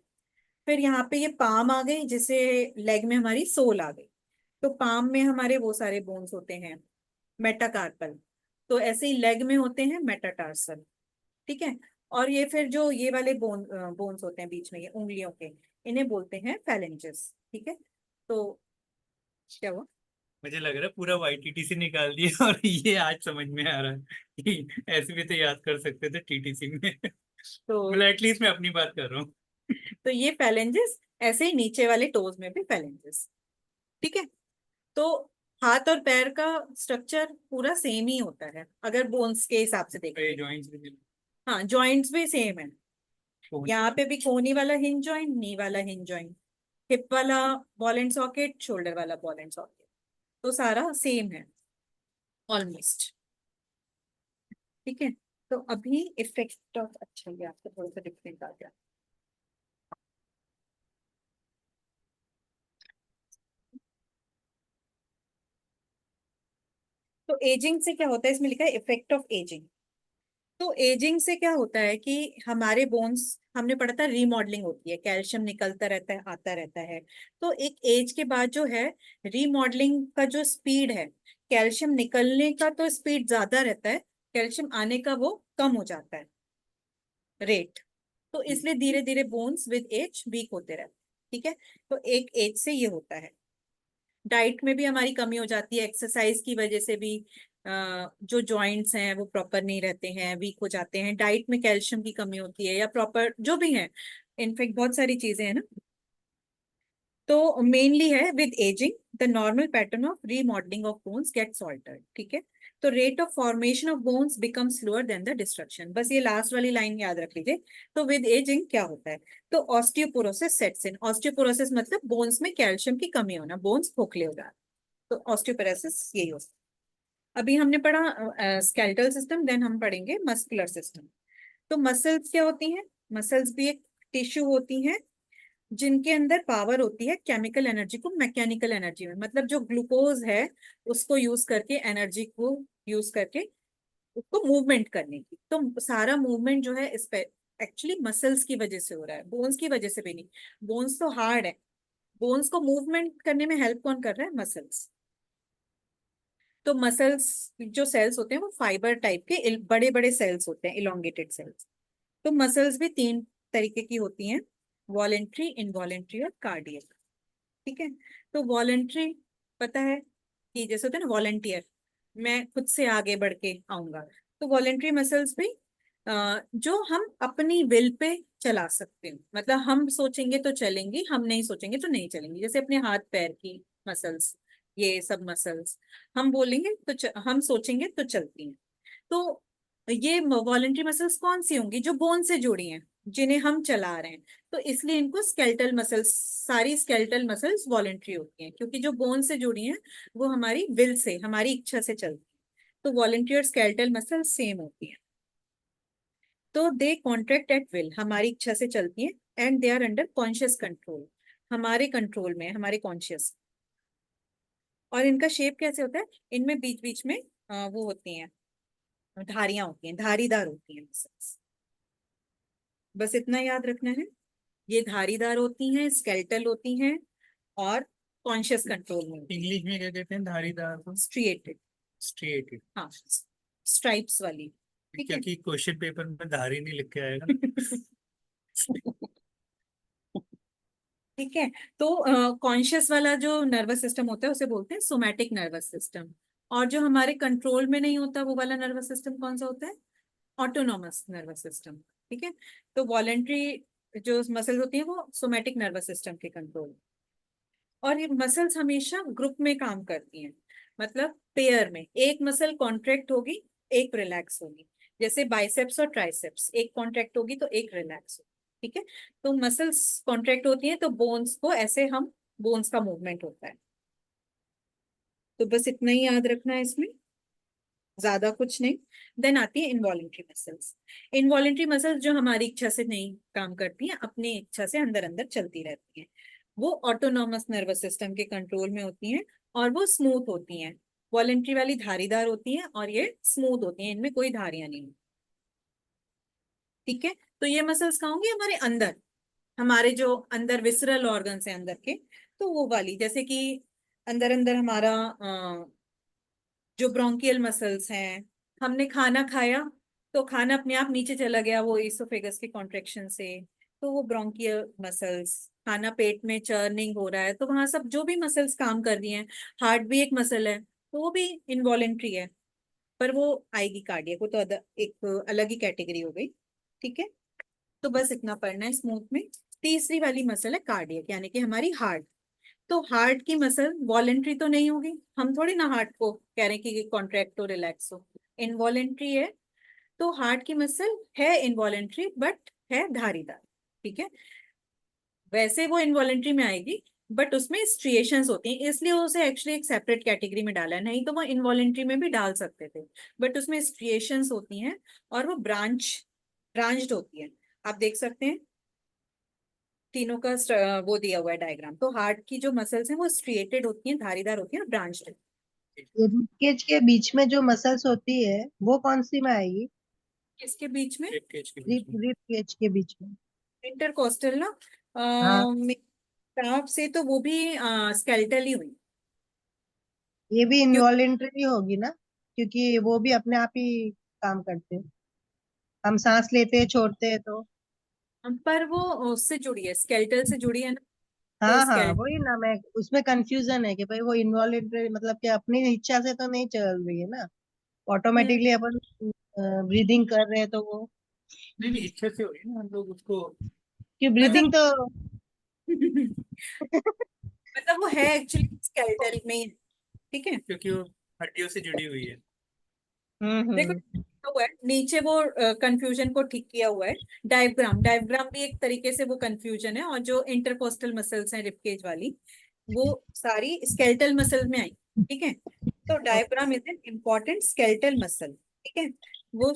फिर यहाँ पे ये पाम आ गई, जिसे लेग में हमारी सोल आ गई। तो पाम में हमारे वो सारे बोन्स होते हैं मेटाकार्पल, तो ऐसे ही लेग में होते हैं मेटाटार्सल। ठीक है। और ये फिर जो ये वाले बोन्स होते हैं बीच में, ये उंगलियों के, इन्हें बोलते हैं फैलेंजेस। ठीक है। तो क्या हुआ? मुझे लग रहा है पूरा YTT से निकाल दिया और ये आज समझ में आ रहा है कि ऐसे भी तो याद कर सकते थे TTC में। तो मतलब एटलीस्ट मैं अपनी बात कर रहा हूँ। तो ये फैलेंजेस, ऐसे ही नीचे वाले टोज में भी फैलेंजेस। ठीक है। तो हाथ और पैर का स्ट्रक्चर पूरा सेम ही होता है अगर बोन्स के हिसाब से देखें। जॉइंट्स भी हाँ, जॉइंट्स भी सेम है। Bone- यहाँ पे भी कोनी वाला हिंज जॉइंट, नी वाला हिंज जॉइंट, हिप वाला बॉल एंड सॉकेट, शोल्डर वाला बॉल एंड सॉकेट, तो सारा सेम है ऑलमोस्ट। ठीक है। तो अभी इफेक्ट ऑफ, अच्छा ये आपको थोड़ा सा डिफरेंट आ गया। तो एजिंग से क्या होता है, इसमें लिखा है इफेक्ट ऑफ एजिंग। तो एजिंग से क्या होता है कि हमारे बोन्स, हमने पढ़ा था रीमॉडलिंग होती है, कैल्शियम निकलता रहता है, आता रहता है। तो एक एज के बाद जो है, रीमॉडलिंग का जो स्पीड है, कैल्शियम निकलने का तो स्पीड ज्यादा रहता है, कैल्शियम आने का वो कम हो जाता है रेट। तो इसलिए धीरे धीरे बोन्स विद एज वीक होते रहते हैं। ठीक है। तो एक एज से ये होता है। डाइट में भी हमारी कमी हो जाती है, एक्सरसाइज की वजह से भी जो जॉइंट्स हैं वो प्रॉपर नहीं रहते हैं, वीक हो जाते हैं। डाइट में कैल्शियम की कमी होती है, या प्रॉपर जो भी है, इनफेक्ट बहुत सारी चीजें हैं ना। तो मेनली है with ageing the normal pattern of remodelling of bones gets altered. ठीक है। तो rate of formation of bones become slower than the destruction. बस ये लास्ट वाली लाइन याद रख लीजिए। तो विद एजिंग क्या होता है, तो ऑस्टियोपोरोसिस सेट्स इन। ऑस्टियोपोरोसिस मतलब बोन्स में कैल्शियम की कमी होना, बोन्स खोखले हो जाना, तो ऑस्टियोपोरोसिस यही होता है। अभी हमने पढ़ा स्केलेटल सिस्टम, देन हम पढ़ेंगे मस्कुलर सिस्टम। तो मसल्स क्या होती हैं? मसल्स भी एक टिश्यू होती हैं जिनके अंदर पावर होती है केमिकल एनर्जी को मैकेनिकल एनर्जी में, मतलब जो ग्लूकोज है उसको यूज करके, एनर्जी को यूज करके उसको मूवमेंट करने की। तो सारा मूवमेंट जो है इस पे एक्चुअली मसल्स की वजह से हो रहा है, बोन्स की वजह से भी नहीं। बोन्स तो हार्ड है, बोन्स को मूवमेंट करने में हेल्प कौन कर रहा है? मसल्स। तो मसल्स जो सेल्स होते हैं वो फाइबर टाइप के बड़े बड़े सेल्स होते हैं, इलोंगेटेड सेल्स। तो मसल्स भी तीन तरीके की होती हैं, वॉलेंट्री, इनवॉलेंट्री और कार्डियक। ठीक है। तो वॉलेंट्री पता है कि जैसे होता है ना वॉलेंटियर, मैं खुद से आगे बढ़ के आऊंगा। तो वॉलेंट्री मसल्स भी जो हम अपनी विल पे चला सकते हैं, मतलब हम सोचेंगे तो चलेंगी, हम नहीं सोचेंगे तो नहीं चलेंगी। जैसे अपने हाथ पैर की मसल्स, ये सब मसल्स, हम बोलेंगे तो हम सोचेंगे तो चलती हैं। तो ये वॉलेंट्री मसल्स कौन सी होंगी? जो बोन से जुड़ी हैं, जिन्हें हम चला रहे हैं। तो इसलिए इनको स्केलेटल मसल्स, सारी स्केलेटल मसल्स वॉलेंट्री होती हैं, क्योंकि जो बोन से जुड़ी हैं वो हमारी विल से, हमारी इच्छा से चलती हैं। तो वॉलेंट्री और स्केलेटल मसल्स सेम होती हैं। तो दे कॉन्ट्रैक्ट एट विल, हमारी इच्छा से चलती हैं, and they are under conscious control, हमारे कंट्रोल में, हमारे कॉन्शियस। और इनका शेप कैसे होता है? इनमें बीच बीच में वो होती हैं, धारियां होती हैं, धारीदार होती हैं मसल्स। बस इतना याद रखना है, ये धारीदार होती हैं, स्केलेटल होती हैं, और कॉन्शियस कंट्रोल में होती इंग्लिश में क्या कहते हैं धारीदार को? हैं, स्ट्रिएटेड। स्ट्रेट। हाँ, स्ट्राइप्स वाली। ठीक है। क्योंकि क्वेश्चन पेपर में धारी नहीं लिख के आएगा। ठीक है। तो कॉन्शियस वाला जो नर्वस सिस्टम होता है उसे बोलते हैं सोमैटिक नर्वस सिस्टम, और जो हमारे कंट्रोल में नहीं होता वो वाला नर्वस सिस्टम कौन सा होता है? Autonomous nervous system. ठीक है। तो वॉलेंट्री जो मसल्स होती हैं वो सोमैटिक नर्वस सिस्टम के कंट्रोल, और ये मसल्स हमेशा ग्रुप में काम करती हैं, मतलब पेयर में। एक मसल कॉन्ट्रैक्ट होगी, एक रिलैक्स होगी। जैसे बाइसेप्स और ट्राइसेप्स, एक कॉन्ट्रैक्ट होगी तो एक रिलैक्स होगी। ठीक है। तो मसल्स कॉन्ट्रैक्ट होती हैं तो बोन्स को ऐसे हम, बोन्स का मूवमेंट होता है। तो बस इतना ही याद रखना है इसमें, ज्यादा कुछ नहीं। देन आती है इनवॉलेंट्री मसल्स। इनवॉलेंट्री मसल्स जो हमारी इच्छा से नहीं काम करती हैं, अपनी इच्छा से अंदर अंदर चलती रहती हैं, वो ऑटोनॉमस नर्वस सिस्टम के कंट्रोल में होती हैं, और वो स्मूथ होती हैं। वॉलेंट्री वाली धारीदार होती हैं और ये स्मूथ होती हैं, इनमें कोई धारियां नहीं होती। ठीक है। तो ये मसल्स कहाँ होंगी? हमारे अंदर, हमारे जो अंदर विसरल ऑर्गन्स हैं अंदर के, तो वो वाली, जैसे कि अंदर अंदर हमारा जो ब्रोंकियल मसल्स हैं, हमने खाना खाया तो खाना अपने आप नीचे चला गया वो इसोफेगस के कॉन्ट्रेक्शन से, तो वो ब्रोंकियल मसल्स। खाना पेट में चर्निंग हो रहा है तो वहां सब जो भी मसल्स काम कर रही हैं, हार्ट भी एक मसल है तो वो भी इनवॉलेंट्री है, पर वो आएगी कार्डियक, वो तो एक अलग ही कैटेगरी हो गई। ठीक है। तो बस इतना पढ़ना है स्मूथ में। तीसरी वाली मसल है कार्डियक, यानी कि हमारी हार्ट। तो हार्ट की मसल वॉलेंट्री तो नहीं होगी, हम थोड़ी ना हार्ट को कह रहे हैं कि कॉन्ट्रैक्ट हो रिलैक्स हो, इनवॉलेंट्री है। तो हार्ट की मसल है इनवॉलेंट्री बट है धारीदार। ठीक है। वैसे वो इनवॉलेंट्री में आएगी बट उसमें स्ट्रिएशंस होती हैं, इसलिए उसे एक्चुअली एक सेपरेट कैटेगरी में डाला है, नहीं तो वो इनवॉलेंट्री में भी डाल सकते थे, बट उसमें स्ट्रिएशंस होती हैं और वो ब्रांच्ड होती है। आप देख सकते हैं तीनों का वो दिया हुआ है डायग्राम। तो हार्ट की जो मसल्स हैं वो स्ट्रिएटेड होती हैं, धारीदार होती हैं और ब्रांच्ड। ये रिबकेज के बीच में जो मसल्स होती है वो कौन सी में आएगी? इसके बीच में, रिबकेज के बीच में इंटरकोस्टल ना, हाँ, मेरे हिसाब से तो वो भी स्केलेटल ही हुई। ये भी क्यों? इनवॉलेंटरी होगी ना, क्योंकि वो भी अपने आप ही काम करते हैं, हम सांस लेते हैं छोड़ते हैं तो। पर वो उससे जुड़ी है, स्केलेटल से जुड़ी है ना, तो हाँ हाँ, स्केलेटल। वही ना, मैं उसमें कंफ्यूजन है कि भाई वो इनवॉलेंटरी मतलब कि अपनी इच्छा से तो नहीं चल रही है ना, ऑटोमेटिकली अपन ब्रीदिंग कर रहे हैं तो वो, नहीं नहीं, इच्छा से हो रही है ना, हम लोग उसको कि मतलब ब्रीदिंग तो मतलब वो है एक्चुअली स्केलेटल में ही। ठीक है। क्योंकि वो हड्डियों से जुड़ी हुई है। देखो हम्म। तो हुआ है नीचे, वो कंफ्यूजन को ठीक किया हुआ है। डायग्राम भी एक तरीके से वो कंफ्यूजन है, और जो इंटरकोस्टल मसल्स हैं रिबकेज वाली, वो सारी स्केलेटल मसल में आई। ठीक है। तो diagram is an important skeletal muscle. ठीक है। वो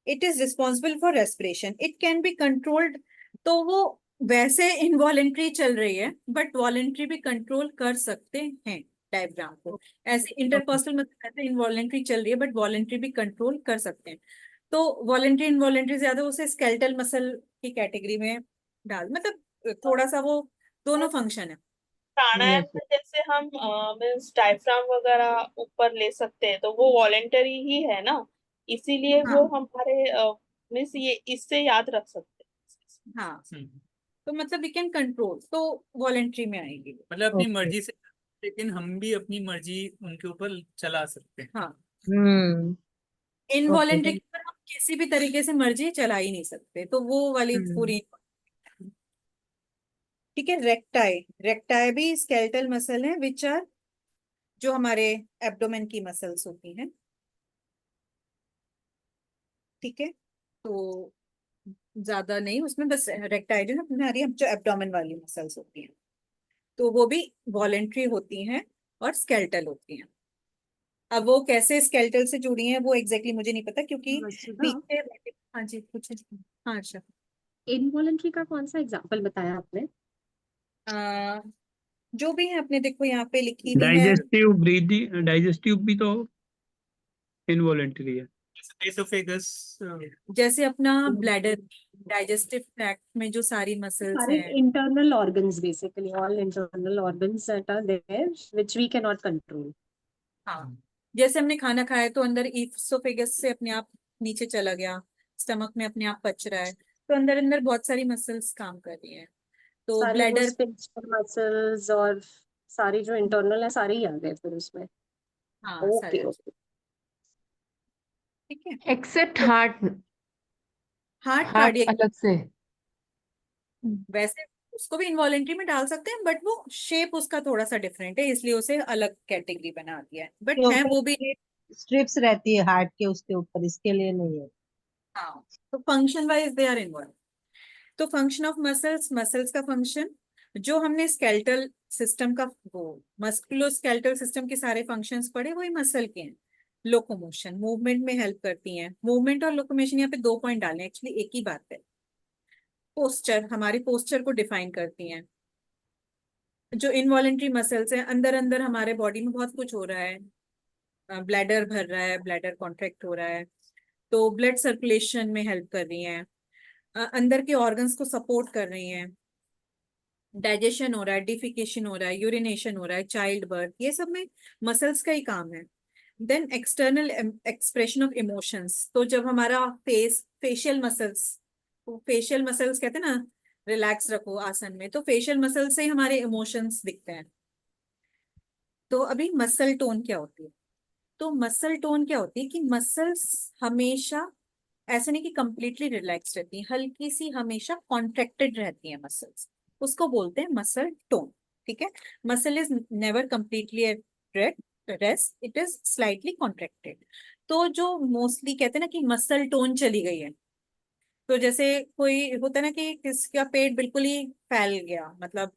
it is responsible for respiration, it can be controlled. तो वो वैसे इनवॉलेंट्री चल रही है बट वॉलेंट्री भी कंट्रोल कर सकते हैं डायग्राम को। ऐसे इंटरपर्सनल मतलब ऐसे इनवॉलेंट्री चल रही है बट वॉलेंट्री भी कंट्रोल कर सकते हैं। तो वॉलेंट्री इनवॉलेंट्री ज्यादा उसे स्केलेटल मसल की कैटेगरी में डाल, मतलब थोड़ा सा वो दोनों फंक्शन है। प्राणायाम में जैसे हम मीन्स डायफ्राम वगैरह ऊपर ले सकते हैं तो वो वॉलेंटरी ही है ना, इसीलिए वो हाँ हमारे मीन्स ये इससे याद रख सकते हैं। हाँ। तो मतलब वी कैन कंट्रोल, तो वॉलेंट्री में आएगी। मतलब अपनी ओके। मर्जी से, लेकिन हम भी अपनी मर्जी उनके ऊपर चला सकते हैं। हाँ। हम्म। ओके इनवॉलेंट्री तो के ऊपर हम किसी भी तरीके से मर्जी चला ही नहीं सकते, तो वो वाली हम्म, पूरी। ठीक है। रेक्टाई भी स्केलेटल मसल है, विच आर जो हमारे एब्डोमेन की मसल्स होती हैं। ठीक है। तो ज्यादा नहीं उसमें, बस रेक्टाई जो है हमारी जो एब्डोमेन वाली मसल्स होती हैं, तो वो भी वॉलेंट्री होती हैं और स्केलेटल होती हैं। अब वो कैसे स्केलेटल से जुड़ी हैं वो एग्जैक्टली मुझे नहीं पता, क्योंकि वसुधा, पीछे। हाँ जी पूछे। हाँ अच्छा। इनवॉलेंट्री का कौन सा एग्जाम्पल बताया आपने? आ, जो भी है अपने देखो यहाँ पे लिखी हुई है, डाइजेस्टिव ब्रीदिंग, डाइजेस्टिव भी तो इनवॉलेंटरी है। एसोफेगस, जैसे अपना ब्लैडर, डाइजेस्टिव ट्रैक्ट में जो सारी मसल्स सारे हैं। internal organs, basically all internal organs that are there which we cannot control. हाँ। जैसे हमने खाना खाया तो अंदर ईसोफेगस से अपने आप नीचे चला गया, स्टमक में अपने आप पच रहा है, तो अंदर अंदर बहुत सारी मसल्स काम कर रही हैं। तो सारे वो ब्लैडर, स्पिंचर मसल्स और सारी जो इंटरनल है सारे ही आ गए फिर उसमें। हाँ सारे ओके आ जाए, ओके। ठीक है। एक्सेप्ट तो हार्ट, हार्ट हार्ट कार्डियक, अलग से। वैसे उसको भी इन्वॉलेंट्री में डाल सकते हैं, बट वो शेप उसका थोड़ा सा डिफरेंट है, इसलिए उसे अलग कैटेगरी बना दिया है, बट के है ऊपर वो भी। स्ट्रिप्स रहती है हार्ट के उसके ऊपर, इसके लिए नहीं है। हाँ, तो function wise they are involve. तो फंक्शन ऑफ मसल्स, मसल्स का फंक्शन, जो हमने स्केलेटल सिस्टम का, वो मस्कुलोस्केलेटल सिस्टम के सारे फंक्शंस पढ़े वही मसल के हैं। लोकोमोशन, मूवमेंट में हेल्प करती हैं। मूवमेंट और लोकोमोशन, यहाँ पे 2 पॉइंट डालने, एक्चुअली एक ही बात है। पोस्चर, हमारी पोस्चर को डिफाइन करती हैं। जो इनवॉलेंट्री मसल्स हैं, अंदर अंदर हमारे बॉडी में बहुत कुछ हो रहा है, ब्लैडर भर रहा है, ब्लैडर कॉन्ट्रैक्ट हो रहा है, तो ब्लड सर्कुलेशन में हेल्प कर रही हैं, अंदर के ऑर्गन्स को सपोर्ट कर रही हैं, डाइजेशन हो रहा है, डिफिकेशन हो रहा है, यूरिनेशन हो रहा है, चाइल्ड बर्थ, ये सब में मसल्स का ही काम है। Then external expression of emotions, तो जब हमारा फेशियल मसल्स, फेशियल मसल्स कहते हैं ना, रिलैक्स रखो आसन में, तो फेशियल मसल से ही हमारे इमोशंस दिखते हैं। तो अभी मसल टोन क्या होती है? तो मसल टोन क्या होती है कि मसल्स हमेशा ऐसे नहीं कि कंप्लीटली रिलैक्स रहती है, हल्की सी हमेशा कॉन्ट्रैक्टेड रहती है मसल्स, उसको बोलते हैं मसल टोन। ठीक है, muscle is never completely at rest, it is slightly contracted. तो जो मोस्टली कहते हैं ना कि मसल टोन चली गई है, तो जैसे कोई होता है ना कि किसका पेट बिल्कुल ही फैल गया, मतलब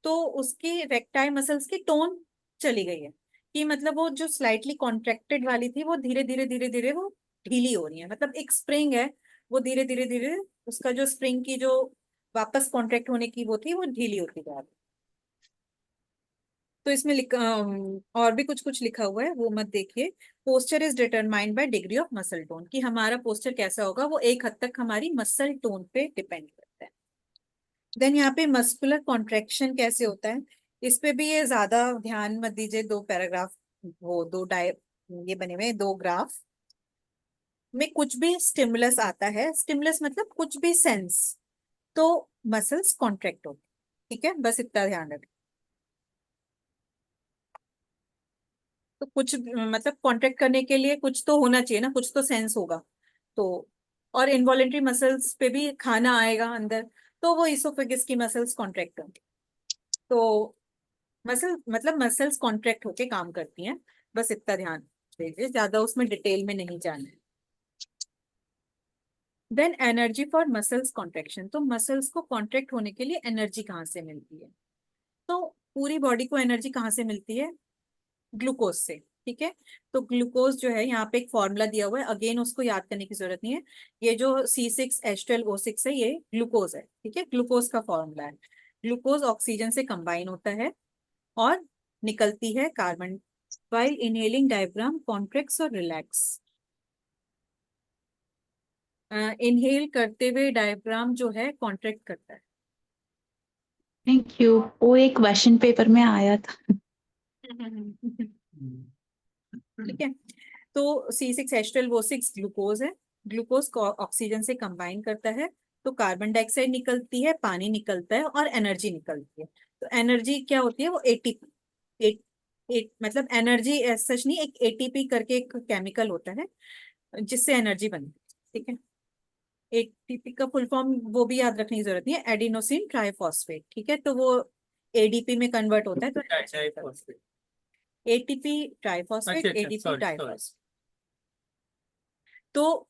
तो उसकी रेक्टाइल मसल्स की टोन चली गई है, कि मतलब वो जो स्लाइटली कॉन्ट्रैक्टेड वाली थी वो धीरे धीरे धीरे धीरे वो ढीली हो रही है, मतलब एक स्प्रिंग है, वो धीरे धीरे धीरे उसका जो स्प्रिंग की जो वापस कॉन्ट्रैक्ट होने की वो थी वो ढीली होती जा रही है। तो इसमें और भी कुछ कुछ लिखा हुआ है, वो मत देखिए। Posture is determined by degree of muscle tone, कि हमारा पोस्चर कैसा होगा वो एक हद तक हमारी मसल टोन पे डिपेंड करता है। देन यहाँ पे मस्कुलर कॉन्ट्रैक्शन कैसे होता है, इस पे भी ये ज्यादा ध्यान मत दीजिए। 2 पैराग्राफ, वो ये बने हुए 2 ग्राफ में कुछ भी स्टिमुलस आता है, स्टिमुलस मतलब कुछ भी सेंस, तो मसल्स कॉन्ट्रैक्ट होते हैं। ठीक है, बस इतना ध्यान रखें। तो कुछ मतलब कॉन्ट्रैक्ट करने के लिए कुछ तो होना चाहिए ना, कुछ तो सेंस होगा। तो और इनवॉलेंट्री मसल्स पे भी खाना आएगा अंदर, तो वो इसोफेगस की मसल्स कॉन्ट्रैक्ट होंगी। तो मसल मतलब मसल्स कॉन्ट्रैक्ट होके काम करती हैं, बस इतना ध्यान दीजिए, ज्यादा उसमें डिटेल में नहीं जाना है। Then energy for muscles contraction, तो मसल्स को कॉन्ट्रैक्ट होने के लिए एनर्जी कहाँ से मिलती है? तो पूरी बॉडी को एनर्जी कहाँ से मिलती है? ग्लूकोज से। ठीक है, तो ग्लूकोज जो है, यहाँ पे एक फॉर्मूला दिया हुआ है, अगेन उसको याद करने की जरूरत नहीं है। ये जो C6H12O6 है, ये ग्लूकोज है। ठीक है, ग्लूकोज का फॉर्मूला है। ग्लूकोज ऑक्सीजन से कंबाइन होता है और निकलती है carbon, while inhaling diaphragm contracts और रिलैक्स। इनहेल करते हुए डायफ्राम जो है कॉन्ट्रैक्ट करता है। थैंक यू, वो एक क्वेश्चन पेपर में आया था। ठीक है, तो C6H12O6 ग्लूकोज है, ग्लूकोज को ऑक्सीजन से कंबाइन करता है, तो कार्बन डाइऑक्साइड निकलती है, पानी निकलता है और एनर्जी निकलती है। तो एनर्जी क्या होती है? वो एटीपी, मतलब एनर्जी सच नहीं, एक एटीपी करके एक केमिकल होता है जिससे एनर्जी बनती है। ठीक है, एटीपी का फुल फॉर्म वो भी याद रखने की जरूरत नहीं है, एडिनोसिन ट्राइफॉस्फेट। ठीक है, तो वो एडीपी में कन्वर्ट होता है, तो एटीपी ट्राइफॉस्फेट, एडीपी ट्राइफॉस्फेट। तो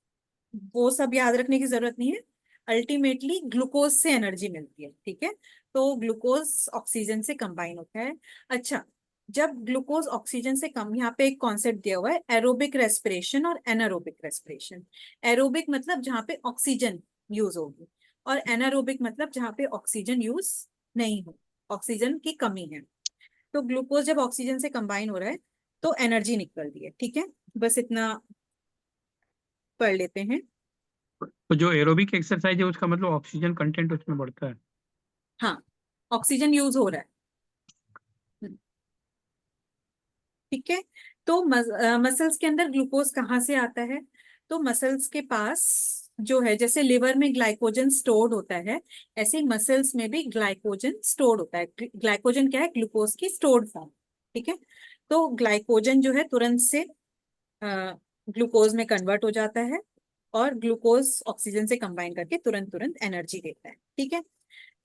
वो सब याद रखने की जरूरत नहीं है, अल्टीमेटली ग्लूकोज से एनर्जी मिलती है। ठीक है, तो ग्लूकोज ऑक्सीजन से कंबाइन होता है। अच्छा, जब ग्लूकोज ऑक्सीजन से कम, यहाँ पे एक कॉन्सेप्ट दिया हुआ है, एरोबिक रेस्पिरेशन और एनारोबिक रेस्पिरेशन। एरोबिक मतलब जहाँ पे ऑक्सीजन यूज होगी, और एनारोबिक मतलब जहाँ पे ऑक्सीजन यूज नहीं हो, ऑक्सीजन की कमी है। तो ग्लूकोज जब ऑक्सीजन से कंबाइन हो रहा है तो एनर्जी निकल रही है। ठीक है, बस इतना पढ़ लेते हैं। तो जो एरोबिक एक्सरसाइज है उसका मतलब ऑक्सीजन कंटेंट उसमें बढ़ता है। हाँ, ऑक्सीजन यूज हो रहा है। ठीक है, तो मसल्स के अंदर ग्लूकोज कहाँ से आता है? तो मसल्स के पास जो है, जैसे लिवर में ग्लाइकोजन स्टोर्ड होता है, ऐसे मसल्स में भी ग्लाइकोजन स्टोर्ड होता है। ग्लाइकोजन क्या है? ग्लूकोज की स्टोर्ड फॉर्म। ठीक है, तो ग्लाइकोजन जो है तुरंत से ग्लूकोज में कन्वर्ट हो जाता है, और ग्लूकोज ऑक्सीजन से कंबाइन करके तुरंत तुरंत एनर्जी देता है। ठीक है,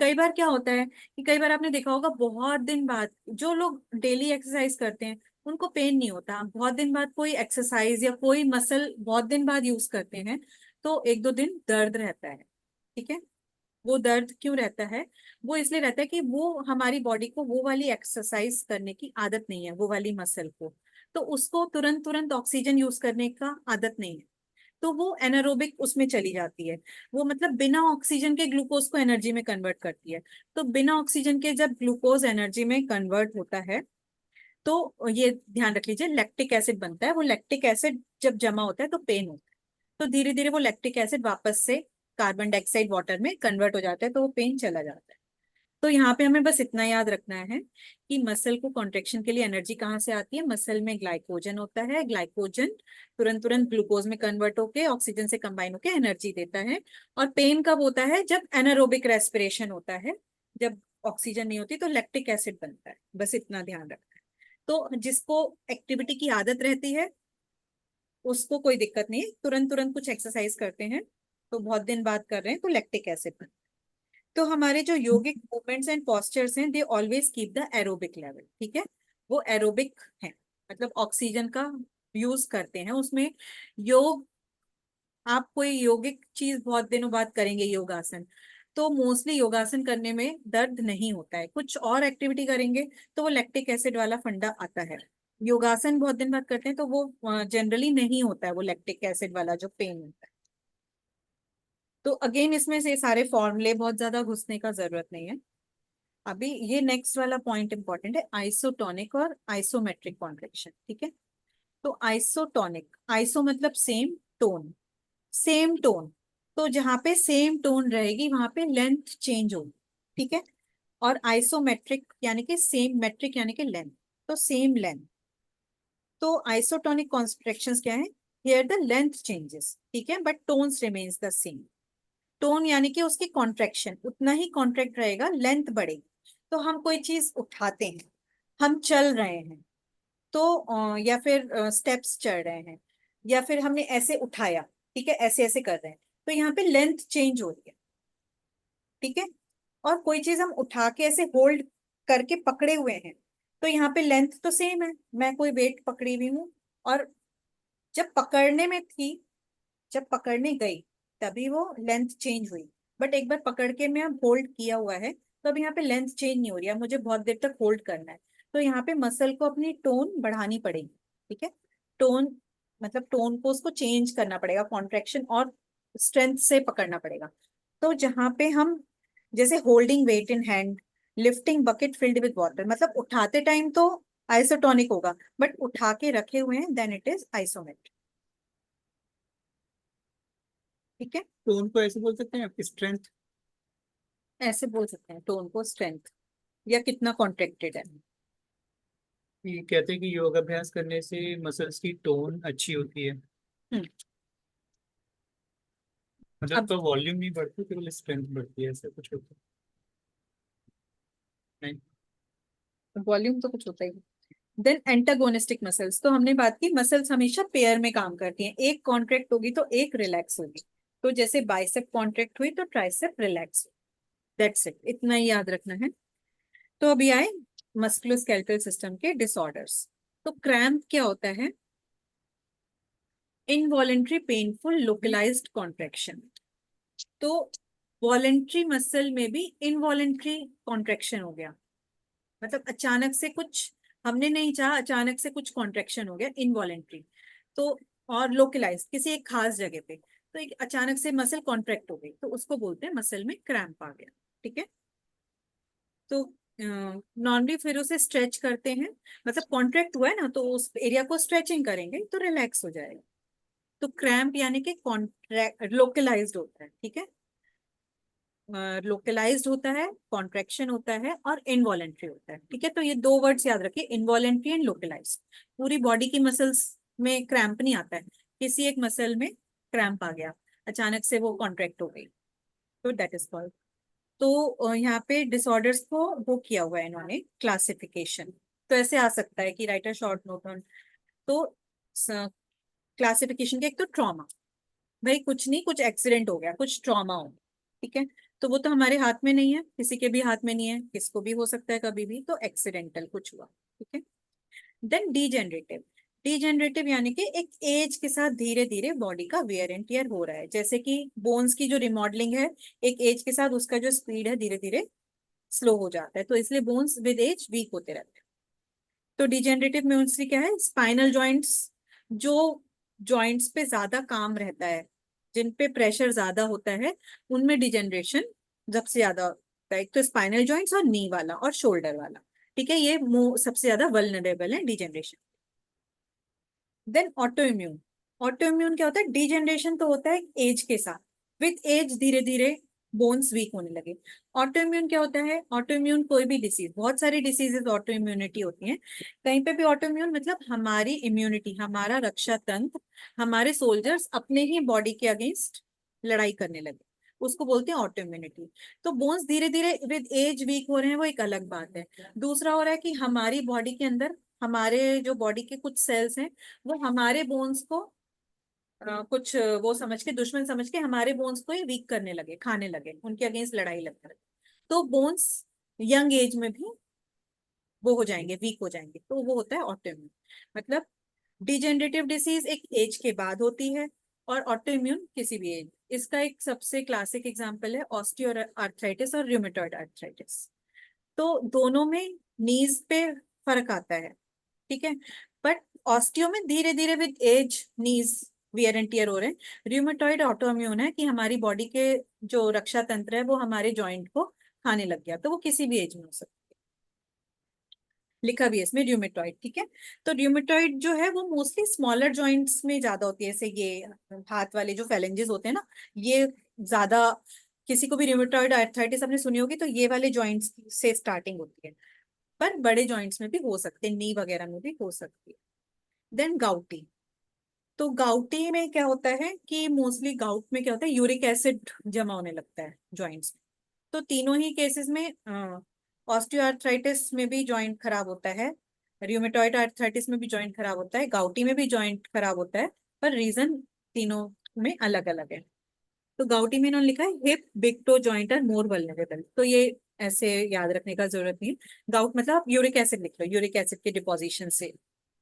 कई बार क्या होता है कि कई बार आपने देखा होगा बहुत दिन बाद जो लोग डेली एक्सरसाइज करते हैं उनको पेन नहीं होता। बहुत दिन बाद कोई एक्सरसाइज या कोई मसल बहुत दिन बाद यूज करते हैं तो एक दो दिन दर्द रहता है। ठीक है, वो दर्द क्यों रहता है? वो इसलिए रहता है कि वो हमारी बॉडी को वो वाली एक्सरसाइज करने की आदत नहीं है, वो वाली मसल को, तो उसको तुरंत तुरंत ऑक्सीजन यूज करने का आदत नहीं है, तो वो एनारोबिक उसमें चली जाती है। वो मतलब बिना ऑक्सीजन के ग्लूकोज को एनर्जी में कन्वर्ट करती है। तो बिना ऑक्सीजन के जब ग्लूकोज एनर्जी में कन्वर्ट होता है तो ये ध्यान रख लीजिए, लैक्टिक एसिड बनता है। वो लैक्टिक एसिड जब जमा होता है तो पेन होता है, तो धीरे धीरे वो लैक्टिक एसिड वापस से कार्बन डाइऑक्साइड वाटर में कन्वर्ट हो जाता है, तो वो पेन चला जाता है। तो यहाँ पे हमें बस इतना याद रखना है कि मसल को कॉन्ट्रेक्शन के लिए एनर्जी कहाँ से आती है? मसल में ग्लाइकोजन होता है, ग्लाइकोजन तुरंत तुरंत ग्लूकोज में कन्वर्ट होके ऑक्सीजन से कंबाइन होके एनर्जी देता है। और पेन कब होता है? जब एनारोबिक रेस्पिरेशन होता है, जब ऑक्सीजन नहीं होती तो लैक्टिक एसिड बनता है। बस इतना ध्यान रखना है। तो जिसको एक्टिविटी की आदत रहती है उसको कोई दिक्कत नहीं है, तुरंत तुरंत कुछ एक्सरसाइज करते हैं तो बहुत दिन बाद कर रहे हैं तो लैक्टिक एसिड बनता है। तो हमारे जो योगिक मूवमेंट्स एंड पोस्चर्स हैं they always keep the aerobic level. ठीक है, वो एरोबिक है, मतलब ऑक्सीजन का यूज करते हैं उसमें। योग, आप कोई योगिक चीज बहुत दिनों बाद करेंगे योगासन, तो मोस्टली योगासन करने में दर्द नहीं होता है। कुछ और एक्टिविटी करेंगे तो वो लैक्टिक एसिड वाला फंडा आता है। योगासन बहुत दिन बाद करते हैं तो वो जनरली नहीं होता है वो लैक्टिक एसिड वाला जो पेन होता है। तो अगेन इसमें से सारे फॉर्मूले बहुत ज्यादा घुसने का जरूरत नहीं है। अभी ये नेक्स्ट वाला पॉइंट इंपॉर्टेंट है, आइसोटोनिक और आइसोमेट्रिक कॉन्ट्रेक्शन। ठीक है, तो आइसोटोनिक, आइसो मतलब सेम, टोन सेम टोन, तो जहां पे सेम टोन रहेगी वहां पे लेंथ चेंज होगी। ठीक है, और आइसोमेट्रिक यानी कि सेम, मेट्रिक यानी कि लेंथ, तो सेम लेंथ। तो आइसोटोनिक कॉन्ट्रैक्शंस क्या है? हियर द लेंथ चेंजेस, ठीक है, but tones remains the same. Tone यानी कि उसकी कॉन्ट्रैक्शन उतना ही कॉन्ट्रैक्ट रहेगा, लेंथ बढ़ेगी। तो हम कोई चीज उठाते हैं, हम चल रहे हैं तो या फिर स्टेप्स चढ़ रहे हैं, या फिर हमने ऐसे उठाया, ठीक है, ऐसे ऐसे कर रहे हैं, तो यहाँ पे लेंथ चेंज हो रही है। ठीक है, और कोई चीज हम उठा के ऐसे होल्ड करके पकड़े हुए हैं तो यहाँ पे लेंथ तो सेम है, मैं कोई वेट पकड़ी हुई हूँ, और जब पकड़ने में थी, जब पकड़ने गई तभी वो लेंथ चेंज हुई, बट एक बार पकड़ के मैं अब होल्ड किया हुआ है तो अब यहाँ पे लेंथ चेंज नहीं हो रही है, मुझे बहुत देर तक होल्ड करना है। तो यहाँ पे मसल को अपनी टोन बढ़ानी पड़ेगी। ठीक है, टोन मतलब टोन को उसको चेंज करना पड़ेगा, कॉन्ट्रेक्शन और स्ट्रेंथ से पकड़ना पड़ेगा। तो जहाँ पे हम जैसे holding weight in hand, lifting bucket filled with water, मतलब उठाते टाइम तो आइसोटोनिक होगा, बट उठा के रखे हुए हैं देन इट इज आइसोमेट्रिक। ठीक है, टोन को ऐसे बोल सकते हैं आपकी स्ट्रेंथ, ऐसे बोल सकते हैं टोन को स्ट्रेंथ, या कितना कॉन्ट्रैक्टेड है। ये कहते हैं कि योगाभ्यास करने से मसल्स की टोन अच्छी होती है, मतलब अब तो वॉल्यूम नहीं बढ़ती केवल स्ट्रेंथ बढ़ती है, ऐसा कुछ होता है नहीं? वॉल्यूम तो कुछ होता ही। देन एंटागोनिस्टिक मसल्स, तो हमने बात की मसल्स हमेशा पेयर में काम करती हैं, एक कॉन्ट्रैक्ट होगी तो एक रिलैक्स होगी। तो जैसे बाइसेप कॉन्ट्रैक्ट हुई तो ट्राइसेप रिलैक्स, दैट्स इट, इतना ही याद रखना है। तो अभी आए मस्कुलोस्केलेटल सिस्टम के डिसऑर्डर्स। तो क्रैम्प क्या होता है? Involuntary painful localised contraction. तो वॉलेंट्री मसल में भी इनवॉलेंट्री कॉन्ट्रैक्शन हो गया, मतलब अचानक से कुछ हमने नहीं चाहा, अचानक से कुछ कॉन्ट्रैक्शन हो गया इनवॉलेंट्री। तो और लोकलाइज किसी एक खास जगह पे, तो एक अचानक से मसल कॉन्ट्रैक्ट हो गई तो उसको बोलते हैं मसल में क्रैम्प आ गया। ठीक है, तो नॉर्मली फिर उसे स्ट्रेच करते हैं, मतलब कॉन्ट्रैक्ट हुआ है ना तो उस एरिया को स्ट्रेचिंग करेंगे तो रिलैक्स हो जाएगा। तो क्रैम्प यानी कि कॉन्ट्रैक्ट लोकलाइज्ड होता है। ठीक है, लोकलाइज्ड होता है, कॉन्ट्रैक्शन होता है और इनवॉलेंट्री होता है। ठीक है, तो ये दो वर्ड्स याद रखिए, इनवॉलेंट्री एंड लोकलाइज्ड। पूरी बॉडी की मसल्स में क्रैम्प नहीं आता है, किसी एक मसल में क्रैम्प आ गया, अचानक से वो कॉन्ट्रैक्ट हो गई, तो दैट इज कॉल्ड। तो यहाँ पे डिसऑर्डर्स को वो किया हुआ है इन्होंने क्लासिफिकेशन। तो ऐसे आ सकता है कि right a short note on, तो क्लासिफिकेशन के एक तो ट्रॉमा, भाई कुछ नहीं, कुछ एक्सीडेंट हो गया, कुछ ट्रॉमा हो गया, ठीक है, तो वो तो हमारे हाथ में नहीं है, किसी के भी हाथ में नहीं है, किसको भी हो सकता है कभी भी, तो एक्सीडेंटल कुछ हुआ, ठीक है। देन डीजेनरेटिव, डीजेनरेटिव यानी कि एक एज के साथ धीरे धीरे बॉडी का वेयर एंड टियर हो रहा है, जैसे कि बोन्स की जो रिमॉडलिंग है, एक एज के साथ उसका जो स्पीड है धीरे धीरे स्लो हो जाता है, तो इसलिए बोन्स विद एज वीक होते रहते हैं। तो डिजेनरेटिव में मोस्टली क्या है, स्पाइनल जॉइंट्स, जो जॉइंट्स पे ज्यादा काम रहता है, जिन पे प्रेशर ज्यादा होता है, उनमें डिजेनरेशन सबसे ज्यादा होता है। एक तो स्पाइनल जॉइंट्स और नी वाला और शोल्डर वाला, ठीक है, ये सबसे ज्यादा वल्नरेबल है degeneration. Then auto immune, auto immune क्या होता है, डिजेनरेशन तो होता है एज के साथ, विथ एज धीरे धीरे बोन्स वीक होने लगे। ऑटो इम्यून क्या होता है, ऑटो इम्यून कोई भी डिसीज, बहुत सारी डिसीजेज ऑटो इम्यूनिटी होती हैं, कहीं पे भी ऑटो इम्यून मतलब हमारी इम्यूनिटी, हमारा रक्षा तंत्र, हमारे सोल्जर्स अपने ही बॉडी के अगेंस्ट लड़ाई करने लगे, उसको बोलते हैं ऑटो इम्यूनिटी। तो बोन्स धीरे धीरे विद एज वीक हो रहे हैं, वो एक अलग बात है। दूसरा हो रहा है कि हमारी बॉडी के अंदर, हमारे जो बॉडी के कुछ सेल्स हैं, वो हमारे बोन्स को कुछ वो समझ के, दुश्मन समझ के हमारे बोन्स को ही वीक करने लगे, खाने लगे, उनके अगेंस्ट लड़ाई लगने लगे, तो बोन्स यंग एज में भी वो हो जाएंगे, वीक हो जाएंगे, तो वो होता है ऑटोइम्यून। मतलब डिजेनरेटिव डिसीज एक एज के बाद होती है, और ऑटोइम्यून किसी भी एज। इसका एक सबसे क्लासिक एग्जांपल है ऑस्टियो आर्थराइटिस और रूमेटॉइड आर्थराइटिस। तो दोनों में नीज पे फर्क आता है, ठीक है, बट ऑस्टियो में धीरे धीरे with age knees wear and tear हो रहे हैं। रूमेटॉइड ऑटोइम्यून है कि हमारी बॉडी के जो रक्षा तंत्र है वो हमारे जॉइंट को खाने लग गया, तो वो किसी भी एज में हो सकता है, लिखा भी है इसमें र्यूमेटॉइड, ठीक है। तो र्यूमेटॉइड जो है वो मोस्टली स्मॉलर जॉइंट्स में ज्यादा होती है, जैसे ये हाथ वाले जो फेलेंजेस होते हैं ना, ये ज्यादा, किसी को भी र्यूमेटॉइड आर्थराइटिस आपने सुनी होगी तो ये वाले जॉइंट्स से स्टार्टिंग होती है, पर बड़े जॉइंट्स में भी हो सकते हैं, नी वगैरह में भी हो सकती है। देन गाउटी, तो गाउटी में क्या होता है कि मोस्टली गाउट में क्या होता है, यूरिक एसिड जमा होने लगता है जॉइंट्स में। तो तीनों ही केसेस में ऑस्टियोआर्थराइटिस में भी जॉइंट खराब होता है, रूमेटॉइड आर्थराइटिस में भी जॉइंट खराब होता है, गाउटी में भी जॉइंट खराब होता है, पर रीजन तीनों में अलग अलग है। तो गाउटी में इन्होंने लिखा है hip big toe joint are more vulnerable, तो ये ऐसे याद रखने का जरूरत नहीं है। गाउट मतलब यूरिक एसिड लिख लो, यूरिक एसिड के डिपोजिशन से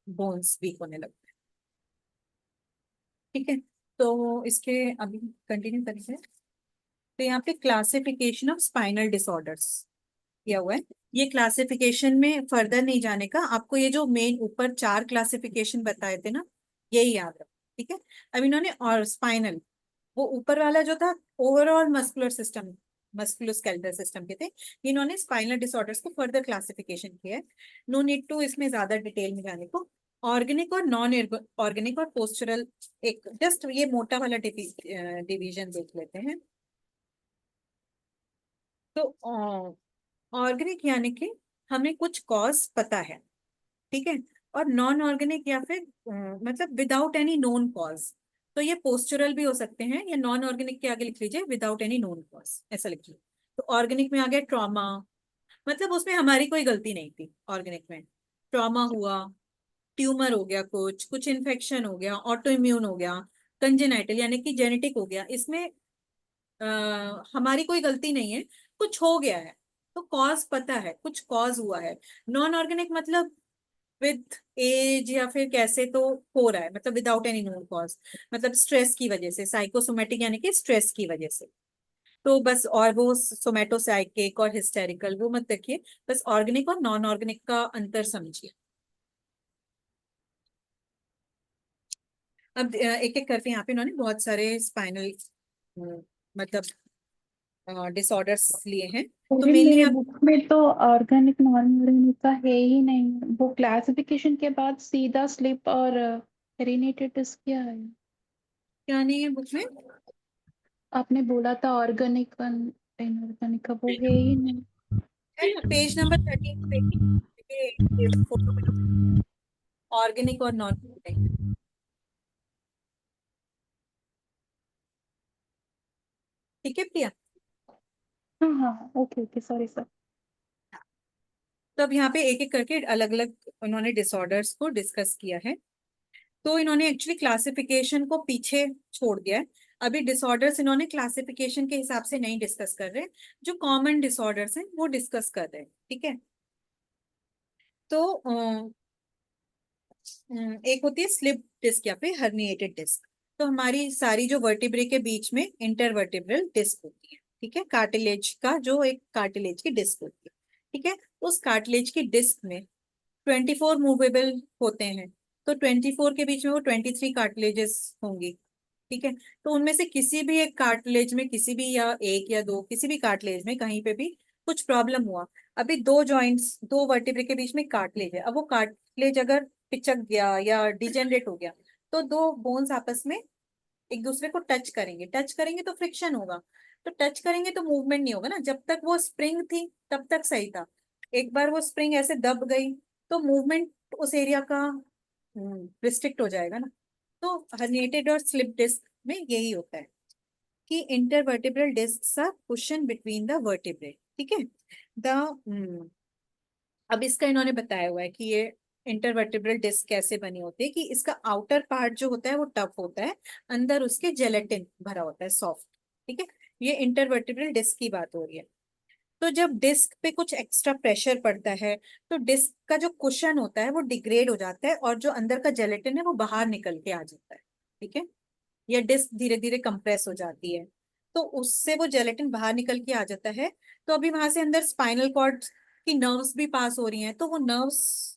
बोन्स वीक होने लगते हैं, ठीक है। तो इसके अभी कंटिन्यू करेंगे। तो यहाँ पे क्लासिफिकेशन ऑफ स्पाइनल डिसऑर्डर्स किया हुआ है, ये क्लासिफिकेशन में फर्दर नहीं जाने का, आपको ये जो मेन ऊपर 4 क्लासिफिकेशन बताए थे ना, यही याद रखो, ठीक है। अब इन्होंने और स्पाइनल, वो ऊपर वाला जो था overall muscular system, musculoskeletal system के थे, इन्होंने स्पाइनल डिसऑर्डर्स को फर्दर क्लासिफिकेशन किया है। नो नीड टू इसमें ज्यादा डिटेल में जाने को। ऑर्गेनिक और नॉन ऑर्गेनिक और पोस्चरल, एक जस्ट ये मोटा वाला डिवीजन देख लेते हैं। तो ऑर्गेनिक यानी कि हमें कुछ कॉज पता है, ठीक है, और नॉन ऑर्गेनिक या फिर मतलब विदाउट एनी नोन कॉज, तो ये पोस्चरल भी हो सकते हैं, या नॉन ऑर्गेनिक के आगे लिख लीजिए विदाउट एनी नोन कॉज, ऐसा लिख लीजिए। तो ऑर्गेनिक में आ गया ट्रॉमा, मतलब उसमें हमारी कोई गलती नहीं थी, ऑर्गेनिक में ट्रॉमा हुआ, ट्यूमर हो गया, कुछ कुछ इन्फेक्शन हो गया, ऑटो इम्यून हो गया, कंजेनाइटल यानी कि जेनेटिक हो गया, इसमें हमारी कोई गलती नहीं है, कुछ हो गया है, तो कॉज पता है, कुछ कॉज हुआ है। नॉन ऑर्गेनिक मतलब विद एज या फिर कैसे तो हो रहा है, मतलब विदाउट एनी नोन कॉज, मतलब स्ट्रेस की वजह से, साइकोसोमेटिक यानी कि स्ट्रेस की वजह से। तो बस, और वो सोमेटोसाइकिक और हिस्टेरिकल वो मत देखिए, बस ऑर्गेनिक और नॉन ऑर्गेनिक का अंतर समझिए। अब एक एक करके यहाँ पे इन्होंने बहुत सारे स्पाइनल मतलब डिसऑर्डर्स लिए हैं, तो अरे मेनली मेरे आप बुक में तो ऑर्गेनिक नॉन ऑर्गेनिक का है ही नहीं, वो क्लासिफिकेशन के बाद सीधा स्लिप और हेरिडिटीज क्या है? क्या नहीं है बुक में, आपने बोला था ऑर्गेनिक इनऑर्गेनिक का, वो है ही नहीं। है ना पेज नंबर 13 पे, ये फोटो में ऑर्गेनिक और नॉन ऑर्गेनिक। ठीक है प्रिया? हाँ हाँ, ओके ओके, सॉरी सर। तो अब यहाँ पे एक एक करके अलग अलग उन्होंने डिसऑर्डर्स को डिस्कस किया है। तो इन्होंने एक्चुअली क्लासिफिकेशन को पीछे छोड़ दिया है। अभी डिसऑर्डर्स इन्होंने क्लासिफिकेशन के हिसाब से नहीं डिस्कस कर रहे, जो कॉमन डिसऑर्डर्स हैं वो डिस्कस कर रहे हैं। ठीक है, तो एक होती है स्लिप डिस्क या फिर हर्निएटेड डिस्क। तो हमारी सारी जो वर्टिब्रे के बीच में इंटरवर्टिब्रल डिस्क होती है। ठीक है, कार्टिलेज का जो एक कार्टिलेज की डिस्क होती है। ठीक है, उस कार्टिलेज की डिस्क में 24 मूवेबल होते हैं। तो 24 के बीच में वो 23 कार्टिलेजेस होंगी। ठीक है, तो उनमें से किसी भी एक कार्टिलेज में, किसी भी या एक या दो, किसी भी कार्टिलेज में कहीं पे भी कुछ प्रॉब्लम हुआ। अभी दो जॉइंट्स, दो वर्टिब्रे के बीच में कार्टिलेज है, अब वो कार्टिलेज अगर पिचक गया या डिजेनरेट हो गया तो दो बोन्स आपस में एक दूसरे को टच करेंगे। टच करेंगे तो फ्रिक्शन होगा, तो टच करेंगे तो मूवमेंट नहीं होगा ना। जब तक वो स्प्रिंग थी तब तक सही था, एक बार वो स्प्रिंग ऐसे दब गई तो मूवमेंट उस एरिया का रिस्ट्रिक्ट हो जाएगा ना। तो हर्निएटेड और स्लिप डिस्क में यही होता है कि intervertebral disc are cushion between the vertebrae. ठीक है, द अब इसका इन्होंने बताया हुआ है कि ये इंटरवर्टिब्रल डिस्क कैसे बनी होती है, कि इसका आउटर पार्ट जो होता है वो टफ होता है, अंदर उसके जेलेटिन भरा होता है, सॉफ्ट। ठीक है, ये इंटरवर्टिब्रल डिस्क की बात हो रही है। तो जब डिस्क पे कुछ एक्स्ट्रा प्रेशर पड़ता है तो डिस्क का जो कुशन होता है वो डिग्रेड हो जाता है और जो अंदर का जेलेटिन है वो बाहर निकल के आ जाता है। ठीक है, या डिस्क धीरे धीरे कंप्रेस हो जाती है, तो उससे वो जेलेटिन बाहर निकल के आ जाता है। तो अभी वहां से अंदर स्पाइनल कॉर्ड की नर्व्स भी पास हो रही हैं, तो वो नर्व्स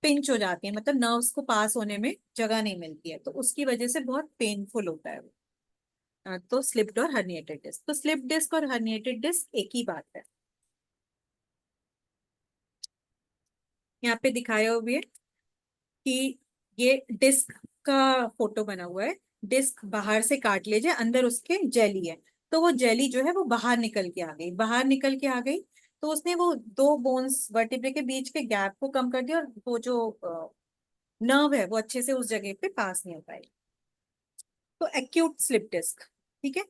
पिंच हो जाती है, मतलब नर्व्स को पास होने में जगह नहीं मिलती है, तो उसकी वजह से बहुत पेनफुल होता है वो। तो स्लिप्ड और हर्निएटेड डिस्क, तो स्लिप डिस्क और हर्निएटेड डिस्क एक ही बात है। यहाँ पे दिखाया हुआ है कि ये डिस्क का फोटो बना हुआ है। डिस्क बाहर से कार्टिलेज है, अंदर उसके जेली है। तो वो जेली जो है वो बाहर निकल के आ गई, बाहर निकल के आ गई, तो उसने वो दो बोन्स वर्टिब्रे के बीच के गैप को कम कर दिया और वो जो नर्व है वो अच्छे से उस जगह पे पास नहीं हो पाई। तो एक्यूट स्लिप डिस्क। ठीक है,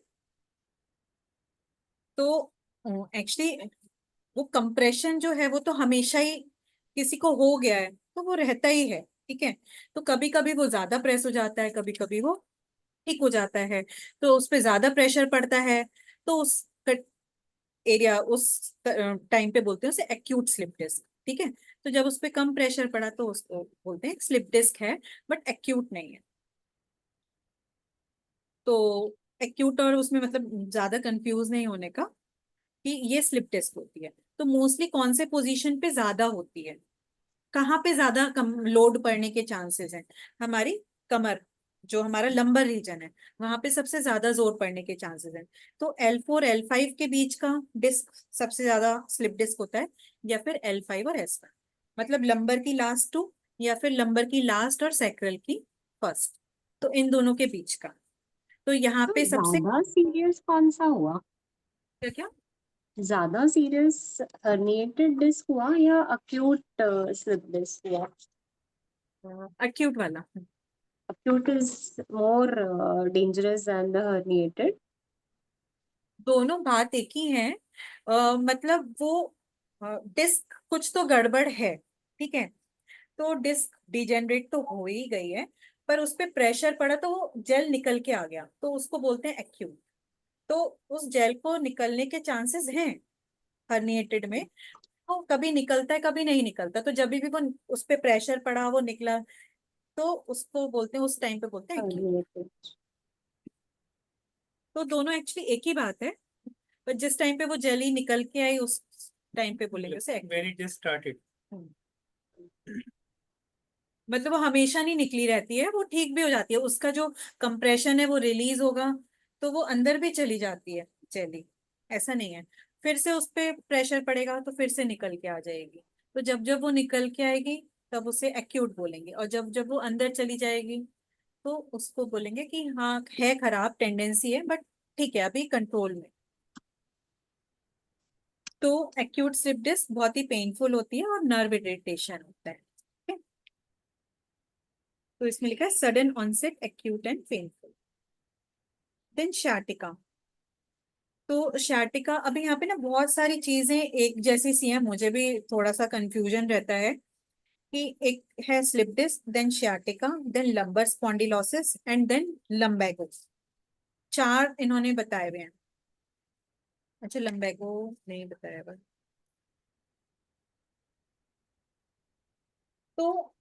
तो एक्चुअली वो कंप्रेशन जो है वो तो हमेशा ही किसी को हो गया है तो वो रहता ही है। ठीक है, तो कभी कभी वो ज्यादा प्रेस हो जाता है, कभी कभी वो ठीक हो जाता है। तो उस पे ज्यादा प्रेशर पड़ता है तो उस एरिया उस टाइम पे बोलते हैं उसे एक्यूट स्लिप डिस्क। ठीक है, तो जब उस पे कम प्रेशर पड़ा तो उसको बोलते हैं स्लिप डिस्क है, बट एक्यूट नहीं है। तो एक्यूट और उसमें मतलब ज्यादा कंफ्यूज नहीं होने का कि ये स्लिप डिस्क होती है। तो मोस्टली कौन से पोजीशन पे ज्यादा होती है, कहाँ पे ज्यादा कम लोड पड़ने के चांसेस हैं? हमारी कमर, जो हमारा लंबर रीजन है, वहां पे सबसे ज्यादा जोर पड़ने के चांसेस हैं। तो L4 L5 के बीच का डिस्क सबसे ज्यादा स्लिप डिस्क होता है, या फिर L5 और S1, मतलब लंबर की लास्ट टू या फिर लंबर की लास्ट और सैक्रल की फर्स्ट, तो इन दोनों के बीच का। तो यहाँ तो पे सबसे ज्यादा सीरियस कौन सा हुआ? क्या क्या ज्यादा सीरियस हर्निएटेड डिस्क हुआ या अक्यूट स्लिप डिस्क हुआ? एक्यूट वाला। Acute is more dangerous than the herniated. दोनों बात एक ही है, मतलब वो डिस्क कुछ तो गड़बड़ है। ठीक है, तो डिस्क डिजेनरेट तो हो ही गई है, पर उस पे प्रेशर पड़ा तो वो जेल निकल के आ गया, तो उसको बोलते हैं एक्यूट। तो उस जेल को निकलने के चांसेस हैं हर्निएटेड में, तो कभी निकलता है कभी नहीं निकलता, तो जब भी वो उस पे प्रेशर पड़ा वो निकला, तो उसको बोलते हैं, उस टाइम पे बोलते हैं एक्यूट। Herniated. तो दोनों एक्चुअली एक ही बात है, पर जिस टाइम पे वो जेली निकल के आई उस टाइम पे बोलेंगे उसे acute. when it is started. मतलब वो हमेशा नहीं निकली रहती है, वो ठीक भी हो जाती है, उसका जो कंप्रेशन है वो रिलीज होगा तो वो अंदर भी चली जाती है जेली, ऐसा नहीं है। फिर से उस पे प्रेशर पड़ेगा तो फिर से निकल के आ जाएगी। तो जब जब वो निकल के आएगी तब उसे एक्यूट बोलेंगे, और जब जब वो अंदर चली जाएगी तो उसको बोलेंगे कि हाँ है, खराब टेंडेंसी है बट ठीक है अभी कंट्रोल में। तो एक्यूट स्लिप डिस्क बहुत ही पेनफुल होती है और नर्व इरिटेशन होता है। ठीक है? तो इसमें लिखा है sudden onset acute and painful. Then sciatica. तो sciatica, अभी यहाँ पे ना बहुत सारी चीजें एक जैसी सी हैं, मुझे भी थोड़ा सा कंफ्यूजन रहता है कि एक है slip disc, then sciatica, then lumbar spondylosis and then lumbago. 4 इन्होंने बताए हुए हैं। अच्छा, लंबैगो नहीं बताया हुआ। तो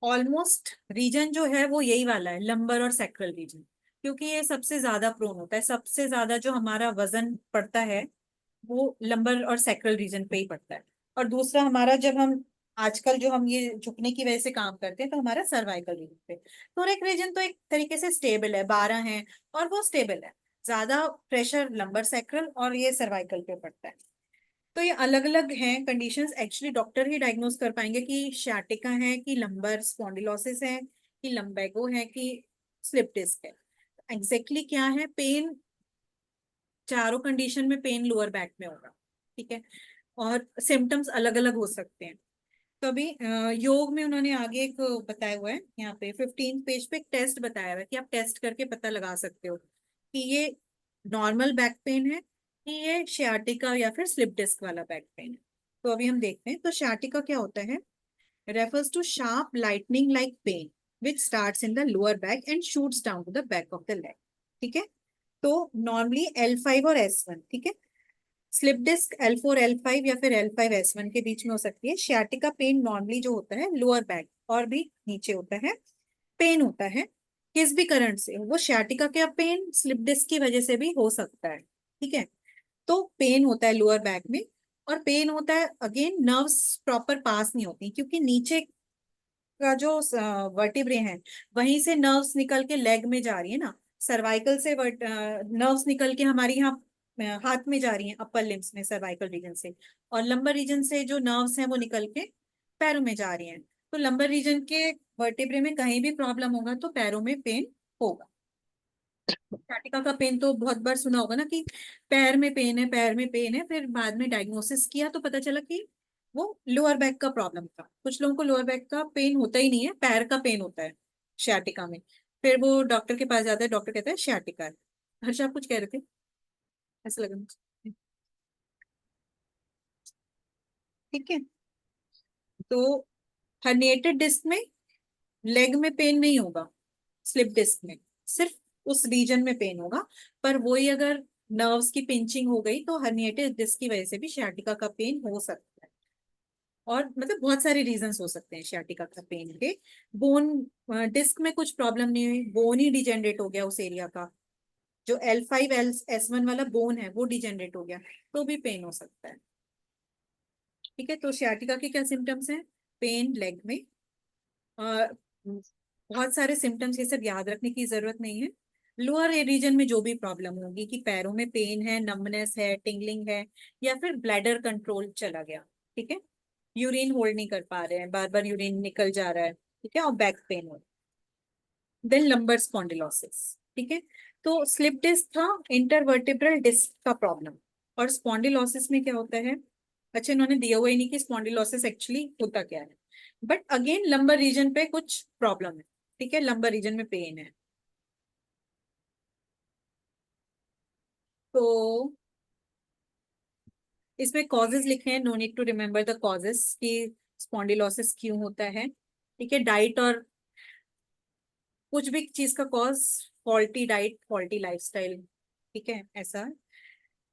ऑलमोस्ट रीजन जो है वो यही वाला है, लंबर और सैक्रल रीजन, क्योंकि ये सबसे ज्यादा प्रोन होता है। सबसे ज्यादा जो हमारा वजन पड़ता है वो लंबर और सैक्रल रीजन पे ही पड़ता है। और दूसरा हमारा, जब हम आजकल जो हम ये झुकने की वजह से काम करते हैं, तो हमारा सर्वाइकल रीजन पे। तो एक रीजन तो एक तरीके से स्टेबल है, 12 है और वो स्टेबल है। ज्यादा प्रेशर लंबर सैक्रल और ये सर्वाइकल पे पड़ता है। तो ये अलग अलग हैं कंडीशंस, एक्चुअली डॉक्टर ही डायग्नोज कर पाएंगे कि sciatica है कि लंबर स्पॉन्डिलोसिस है कि लंबैगो है कि स्लिप डिस्क है। एग्जैक्टली क्या है पेन, चारों कंडीशन में पेन लोअर बैक में होगा, ठीक है। और सिम्टम्स अलग अलग हो सकते हैं। तो अभी योग में उन्होंने आगे एक बताया हुआ है, यहाँ पे 15 पेज पे एक टेस्ट बताया हुआ है कि आप टेस्ट करके पता लगा सकते हो कि ये नॉर्मल बैक पेन है कि ये sciatica या फिर स्लिप डिस्क वाला बैक पेन है। तो अभी हम देखते हैं। तो sciatica क्या होता है? refers to sharp lightning like pain which starts in the lower back and shoots down to the back of the leg, ठीक है। तो नॉर्मली L5 और S1, ठीक है। स्लिप डिस्क L4 L5 या फिर L5 S1 के बीच में हो सकती है। sciatica पेन नॉर्मली जो होता है लोअर बैक और भी नीचे होता है, पेन होता है किस भी करंट से। वो sciatica का पेन स्लिप डिस्क की वजह से भी हो सकता है, ठीक है। तो पेन होता है लोअर बैक में, और पेन होता है अगेन, नर्व्स प्रॉपर पास नहीं होती, क्योंकि नीचे का जो वर्टिब्रे हैं वहीं से नर्व्स निकल के लेग में जा रही है ना। सर्वाइकल से नर्व्स निकल के हमारी यहाँ हाथ में जा रही हैं, अपर लिम्स में सर्वाइकल रीजन से। और लंबर रीजन से जो नर्व्स हैं वो निकल के पैरों में जा रही हैं। तो लंबर रीजन के वर्टिब्रे में कहीं भी प्रॉब्लम होगा तो पैरों में पेन होगा। sciatica का पेन तो बहुत बार सुना होगा ना कि पैर में पेन है, पैर में पेन है। फिर बाद में डायग्नोसिस किया तो पता चला कि वो लोअर बैक का प्रॉब्लम था। कुछ लोगों को लोअर बैक का पेन होता ही नहीं है, पैर का पेन होता है sciatica में। फिर वो डॉक्टर के पास जाता है, डॉक्टर कहता है sciatica है। हर्ष, आप कुछ कह रहे थे, ऐसा लगा मुझे। ठीक है। तो हर्निएटेड डिस्क में लेग में पेन नहीं होगा, स्लिप डिस्क में सिर्फ उस रीजन में पेन होगा। पर वही अगर नर्व्स की पिंचिंग हो गई तो हर्निएटेड डिस्क की वजह से भी sciatica का पेन हो सकता है। और मतलब बहुत सारे रीजंस हो सकते हैं sciatica का पेन के। बोन डिस्क में कुछ प्रॉब्लम नहीं हुई, बोन ही डिजेनरेट हो गया उस एरिया का, जो L5 S1 वाला बोन है वो डिजेनरेट हो गया, तो भी पेन हो सकता है। ठीक है। तो sciatica के क्या सिम्टम्स हैं? पेन लेग में, और बहुत सारे सिम्टम्स, ये सब याद रखने की जरूरत नहीं है। लोअर रीजन में जो भी प्रॉब्लम होगी कि पैरों में पेन है, नमनेस है, टिंगलिंग है, या फिर ब्लैडर कंट्रोल चला गया, ठीक है, यूरिन होल्ड नहीं कर पा रहे हैं, बार बार यूरिन निकल जा रहा है, ठीक है, और बैक पेन हो, देन लंबर स्पॉन्डिलोसिस, ठीक है। तो स्लिप डिस्क था इंटरवर्टिब्रल डिस्क का प्रॉब्लम, और स्पॉन्डिलोसिस में क्या होता है? अच्छा, इन्होंने दिया हुआ ही नहीं कि स्पॉन्डिलोसिस एक्चुअली होता क्या है, बट अगेन लंबर रीजन पे कुछ प्रॉब्लम है, ठीक है, लंबर रीजन में पेन है। तो इसमें कॉजेज लिखे हैं, no need to remember the causes कि स्पॉन्डिलोसिस क्यों होता है, ठीक है। डाइट और कुछ भी चीज का cause, faulty diet, faulty lifestyle, ठीक है, ऐसा।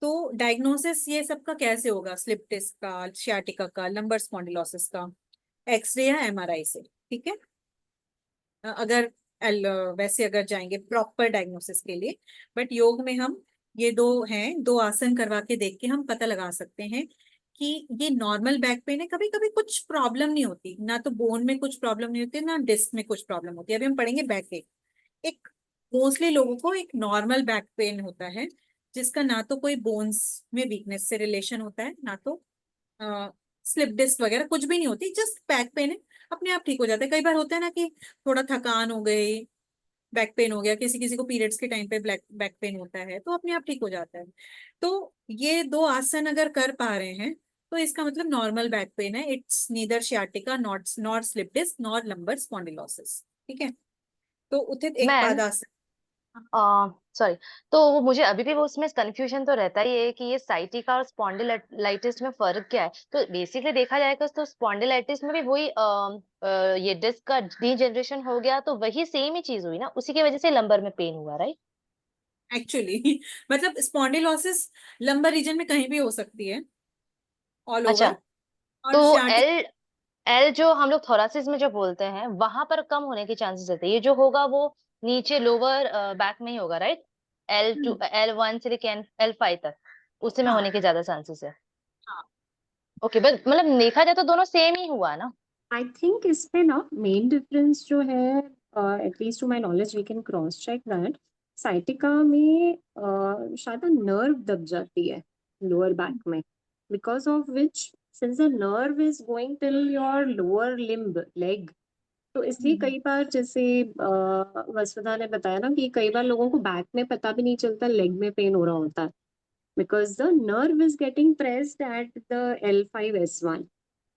तो डायग्नोसिस ये सब का कैसे होगा? स्लिप डिस्क का, sciatica का, लंबर स्पॉन्डिलोसिस का, एक्सरे या MRI से, ठीक है। अगर वैसे अगर जाएंगे प्रॉपर डायग्नोसिस के लिए। बट योग में हम ये दो आसन करवा के देख के हम पता लगा सकते हैं कि ये नॉर्मल बैक पेन है। कभी कभी कुछ प्रॉब्लम नहीं होती, ना तो बोन में कुछ प्रॉब्लम नहीं होती, ना डिस्क में कुछ प्रॉब्लम होती है। अभी हम पढ़ेंगे बैक एक एक मोस्टली लोगों को एक नॉर्मल बैक पेन होता है, जिसका ना तो कोई बोन्स में वीकनेस से रिलेशन होता है, ना तो स्लिप डिस्क वगैरह कुछ भी नहीं होती, जस्ट बैक पेन है, अपने आप ठीक हो जाता है। कई बार होता है ना कि थोड़ा थकान हो गई, बैक पेन हो गया, किसी किसी को पीरियड्स के टाइम पे बैक पेन होता है, तो अपने आप ठीक हो जाता है। तो ये दो आसन अगर कर पा रहे हैं तो इसका मतलब नॉर्मल बैक पेन है। It's neither sciatica, not slip disc, nor lumbar spondylosis, ठीक है। तो उत्थित एक मैम पादासन। सॉरी। तो वो मुझे अभी भी वो उसमें कंफ्यूजन तो रहता ही है कि ये साइटिका और स्पॉन्डिलाइटिस में फर्क क्या है। तो बेसिकली देखा जाएगा तो स्पॉन्डिलाइटिस में भी वही ये डिस्क का डीजनरेशन हो गया, तो वही सेम ही चीज हुई ना, उसी की वजह से लंबर में पेन हुआ, राइट? एक्चुअली मतलब स्पॉन्डिलोसिस लंबर रीजन में कहीं भी हो सकती है, ऑल अच्छा, ओवर। तो और शार्टिक एल एल जो हम लोग थोरासिस में जो बोलते हैं वहां पर कम होने के चांसेस रहते हैं। ये जो होगा वो नीचे लोअर बैक में ही होगा, राइट? L2 L1 से लेके L5 तक उसी में हाँ होने के ज्यादा चांसेस है। हाँ ओके, बस मतलब देखा जाए तो दोनों सेम ही हुआ ना। आई थिंक इसमें ना मेन डिफरेंस जो है, at least to my knowledge we can cross check that sciatica में शायद नर्व दब जाती है लोअर बैक में, because of which since the nerve is going till your lower limb leg, तो इसलिए कई बार जैसे वसुधा ने बताया ना कि कई बार लोगों को बैक में पता भी नहीं चलता लेग में पेन हो रहा होता है, because the nerve is getting pressed at the L5S1.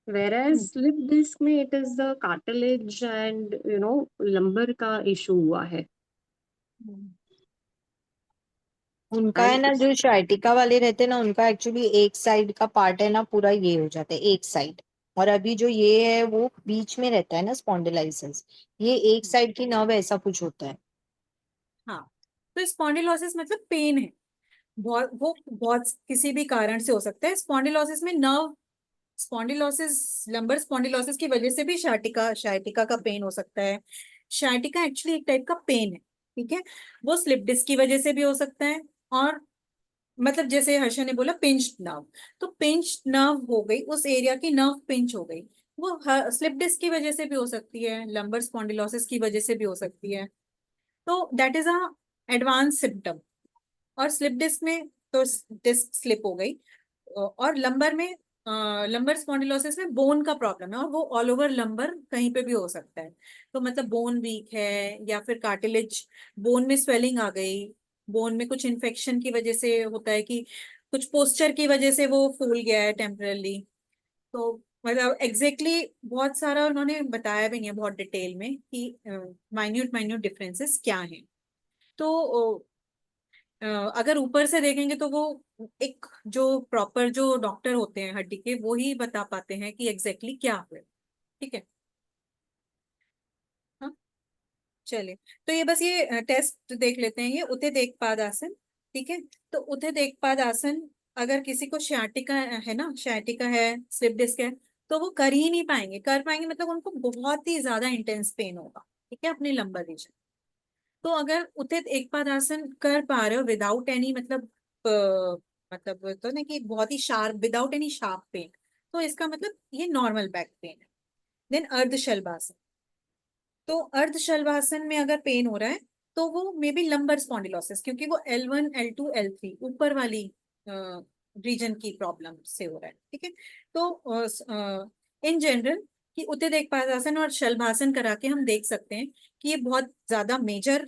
Whereas slip disc में it is the cartilage and lumbar का issue हुआ है। उनका है And ना, जो शाइटिका वाले रहते हैं ना, उनका एक्चुअली एक साइड का पार्ट है ना पूरा ये हो जाता है, एक साइड। और अभी जो ये है वो बीच में रहता है ना स्पॉन्डिलाइसिस, ये एक साइड की नर्व ऐसा कुछ होता है। हाँ, तो स्पॉन्डिलोसिस मतलब पेन है, वो बहुत किसी भी कारण से हो सकता है। स्पॉन्डिलोसिस में नर्व स्पॉन्डिलोसिस, लंबर स्पॉन्डिलोसिस की वजह से भी शार्टिका शार्टिका का पेन हो सकता है। शार्टिका एक्चुअली एक टाइप का पेन है, ठीक है। वो स्लिप डिस्क की वजह से भी हो सकता है, और मतलब जैसे हर्षा ने बोला पिंच नर्व, तो पिंच नर्व हो गई, उस एरिया की नर्व पिंच हो गई, वो स्लिप डिस्क की वजह से भी हो सकती है, लंबर स्पॉन्डिलोसिस की वजह से भी हो सकती है। तो that is a advance symptom. और स्लिप डिस्क में तो डिस्क स्लिप हो गई, और लंबर में लंबर स्पॉन्डिलोसिस में बोन का प्रॉब्लम है, और वो ऑल ओवर लंबर कहीं पे भी हो सकता है। तो मतलब बोन वीक है, या फिर कार्टिलेज, बोन में स्वेलिंग आ गई, बोन में कुछ इन्फेक्शन की वजह से होता है कि कुछ पोस्चर की वजह से वो फूल गया है टेम्परली। तो मतलब एग्जैक्टली बहुत सारा उन्होंने बताया भी नहीं है बहुत डिटेल में कि माइन्यूट माइन्यूट डिफरेंसेस क्या हैं। तो अगर ऊपर से देखेंगे तो वो एक जो प्रॉपर जो डॉक्टर होते हैं हड्डी के, वो ही बता पाते हैं कि एग्जैक्टली क्या हुआ है, ठीक है। हाँ, चलिए, तो ये बस ये टेस्ट देख लेते हैं, ये उते देखपाद आसन, ठीक है। तो उते देखपाद आसन अगर किसी को sciatica है ना, sciatica है, स्लिप डिस्क है, तो वो कर ही नहीं पाएंगे, कर पाएंगे मतलब उनको बहुत ही ज्यादा इंटेंस पेन होगा, ठीक है, अपनी लंबर रीजन। तो अगर उचित एक पदासन कर पा रहे हो विदाउट एनी मतलब मतलब तो ना कि बहुत ही sharp, without any sharp pain, तो इसका मतलब ये नॉर्मल बैक पेन है। देन अर्ध शलभासन, तो अर्ध शलभासन में अगर पेन हो रहा है तो वो मे बी लंबर स्पॉन्डिलोसिस, क्योंकि वो L1 L2 L3 ऊपर वाली रीजन की प्रॉब्लम से हो रहा है, ठीक है। तो इन जनरल कि उतित एकपादासन और शलभासन करा के हम देख सकते हैं कि ये बहुत ज्यादा मेजर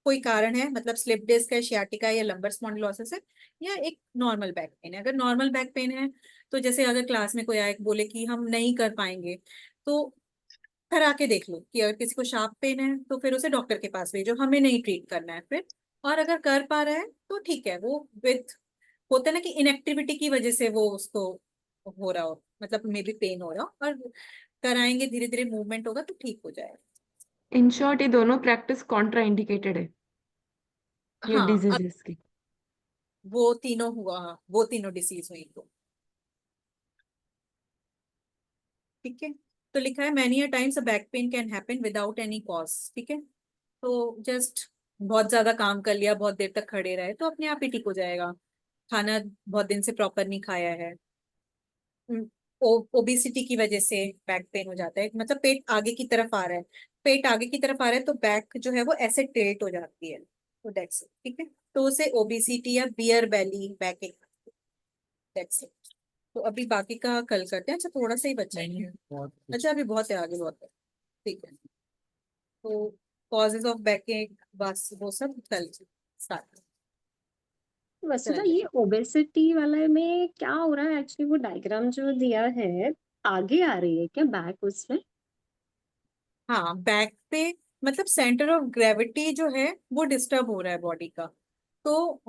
कोई कारण है, मतलब स्लिप डिस्क है, शियाटिका या लंबर स्पॉन्डिलोसिस है, या एक नॉर्मल बैक पेन है। अगर नॉर्मल बैक पेन है तो जैसे अगर क्लास में कोई आए बोले कि हम नहीं कर पाएंगे, तो करा के देख लो कि अगर किसी को शार्प पेन है तो फिर उसे डॉक्टर के पास भेजो, हमें नहीं ट्रीट करना है फिर। और अगर कर पा रहा है तो ठीक है, वो विद होता है ना कि इनएक्टिविटी की वजह से वो उसको हो रहा हो, मतलब मे बी पेन हो रहा हो, और कराएंगे धीरे धीरे मूवमेंट होगा तो ठीक हो जाएगा। इन शॉर्ट ये दोनों प्रैक्टिस कॉन्ट्रा इंडिकेटेड है ये हाँ, अब डिजीजेस की। वो तीनों हुआ, वो तीनों डिसीज हुई तो ठीक है। तो लिखा है many a times a back pain can happen without any cause, ठीक है। तो जस्ट बहुत ज्यादा काम कर लिया, बहुत देर तक खड़े रहे, तो अपने आप ही ठीक हो जाएगा। खाना बहुत दिन से प्रॉपर नहीं खाया है, ओबेसिटी की वजह से बैक पेन हो जाता है, मतलब पेट आगे की तरफ आ रहा है, पेट आगे की तरफ आ रहा है तो बैक जो है वो ऐसे टिल्ट हो जाती है, तो दैट्स इट, ठीक है। तो उसे ओबेसिटी या बियर बेली बैक एक, दैट्स इट। तो अभी बाकी का कल करते हैं। अच्छा, थोड़ा सा ही बचा है, अच्छा अभी बहुत है, आगे बहुत है, ठीक है। तो कॉजेज ऑफ बैक एक, बस वो सब कल स्टार्ट। वसुधा, चलिए, ये ओबेसिटी वाले में क्या हो रहा है एक्चुअली? वो डायग्राम जो दिया है आगे आ रही है क्या बैक उसमें? हाँ बैक पे मतलब सेंटर ऑफ ग्रेविटी जो है वो डिस्टर्ब हो रहा है बॉडी का, तो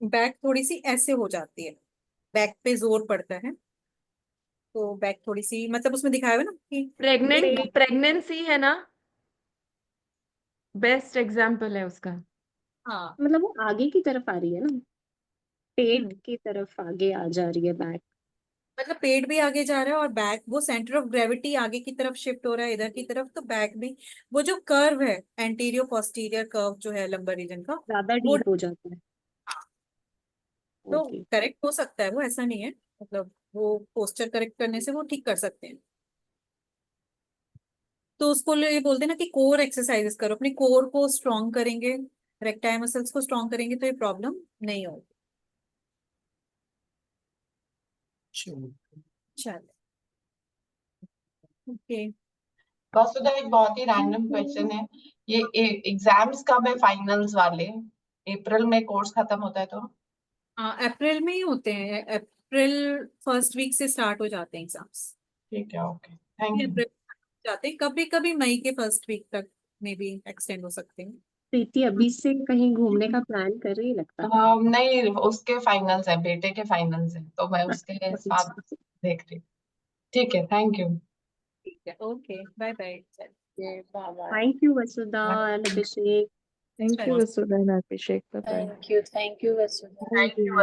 बैक थोड़ी सी ऐसे हो जाती है, बैक पे जोर पड़ता है, तो बैक थोड़ी सी मतलब उसमें दिखाया हुआ ना कि प्रेगनेंसी है ना, बेस्ट एग्जाम्पल है उसका। हाँ मतलब वो आगे की तरफ आ रही है ना, पेट हम्म, की तरफ आगे आ जा रही है बैक। मतलब पेट भी आगे जा रहा है और बैक, वो सेंटर ऑफ ग्रेविटी आगे की तरफ शिफ्ट हो रहा है इधर की तरफ, तो बैक भी, वो जो कर्व है एंटीरियर पोस्टीरियर कर्व जो है लंबर रीजन का, ज्यादा वो डीप हो जाता है। तो ओके। करेक्ट हो सकता है, वो ऐसा नहीं है, मतलब वो पोस्चर करेक्ट करने से वो ठीक कर सकते हैं। तो उसको ये बोलते हैं ना कि कोर एक्सरसाइजेस करो, अपने कोर को स्ट्रॉन्ग करेंगे, रेक्टाइल मसल्स को स्ट्रॉन्ग करेंगे तो ये प्रॉब्लम नहीं होगी। चलो ओके। वसुधा, एक बहुत ही रैंडम क्वेश्चन है, ये एग्जाम्स कब है फाइनल्स वाले? अप्रैल में कोर्स खत्म होता है तो? अप्रैल में ही होते हैं, अप्रैल फर्स्ट वीक से स्टार्ट हो जाते हैं एग्जाम्स। ठीक है, ओके, थैंक यू। अप्रैल जाते हैं, कभी कभी मई के फर्स्ट वीक तक में भी एक्सटेंड हो सकते हैं। प्रीति अभी से कहीं घूमने का प्लान कर रही है लगता है। नहीं, उसके फाइनल्स है, बेटे के फाइनल्स है, तो मैं उसके साथ अच्छा, देख रही हूँ। ठीक है, थैंक यू। ठीक है, okay, bye bye. Bye bye. Thank you Vasudha and Abhishek. Thank you Vasudha and Abhishek, bye bye. Thank you Vasudha. Thank you.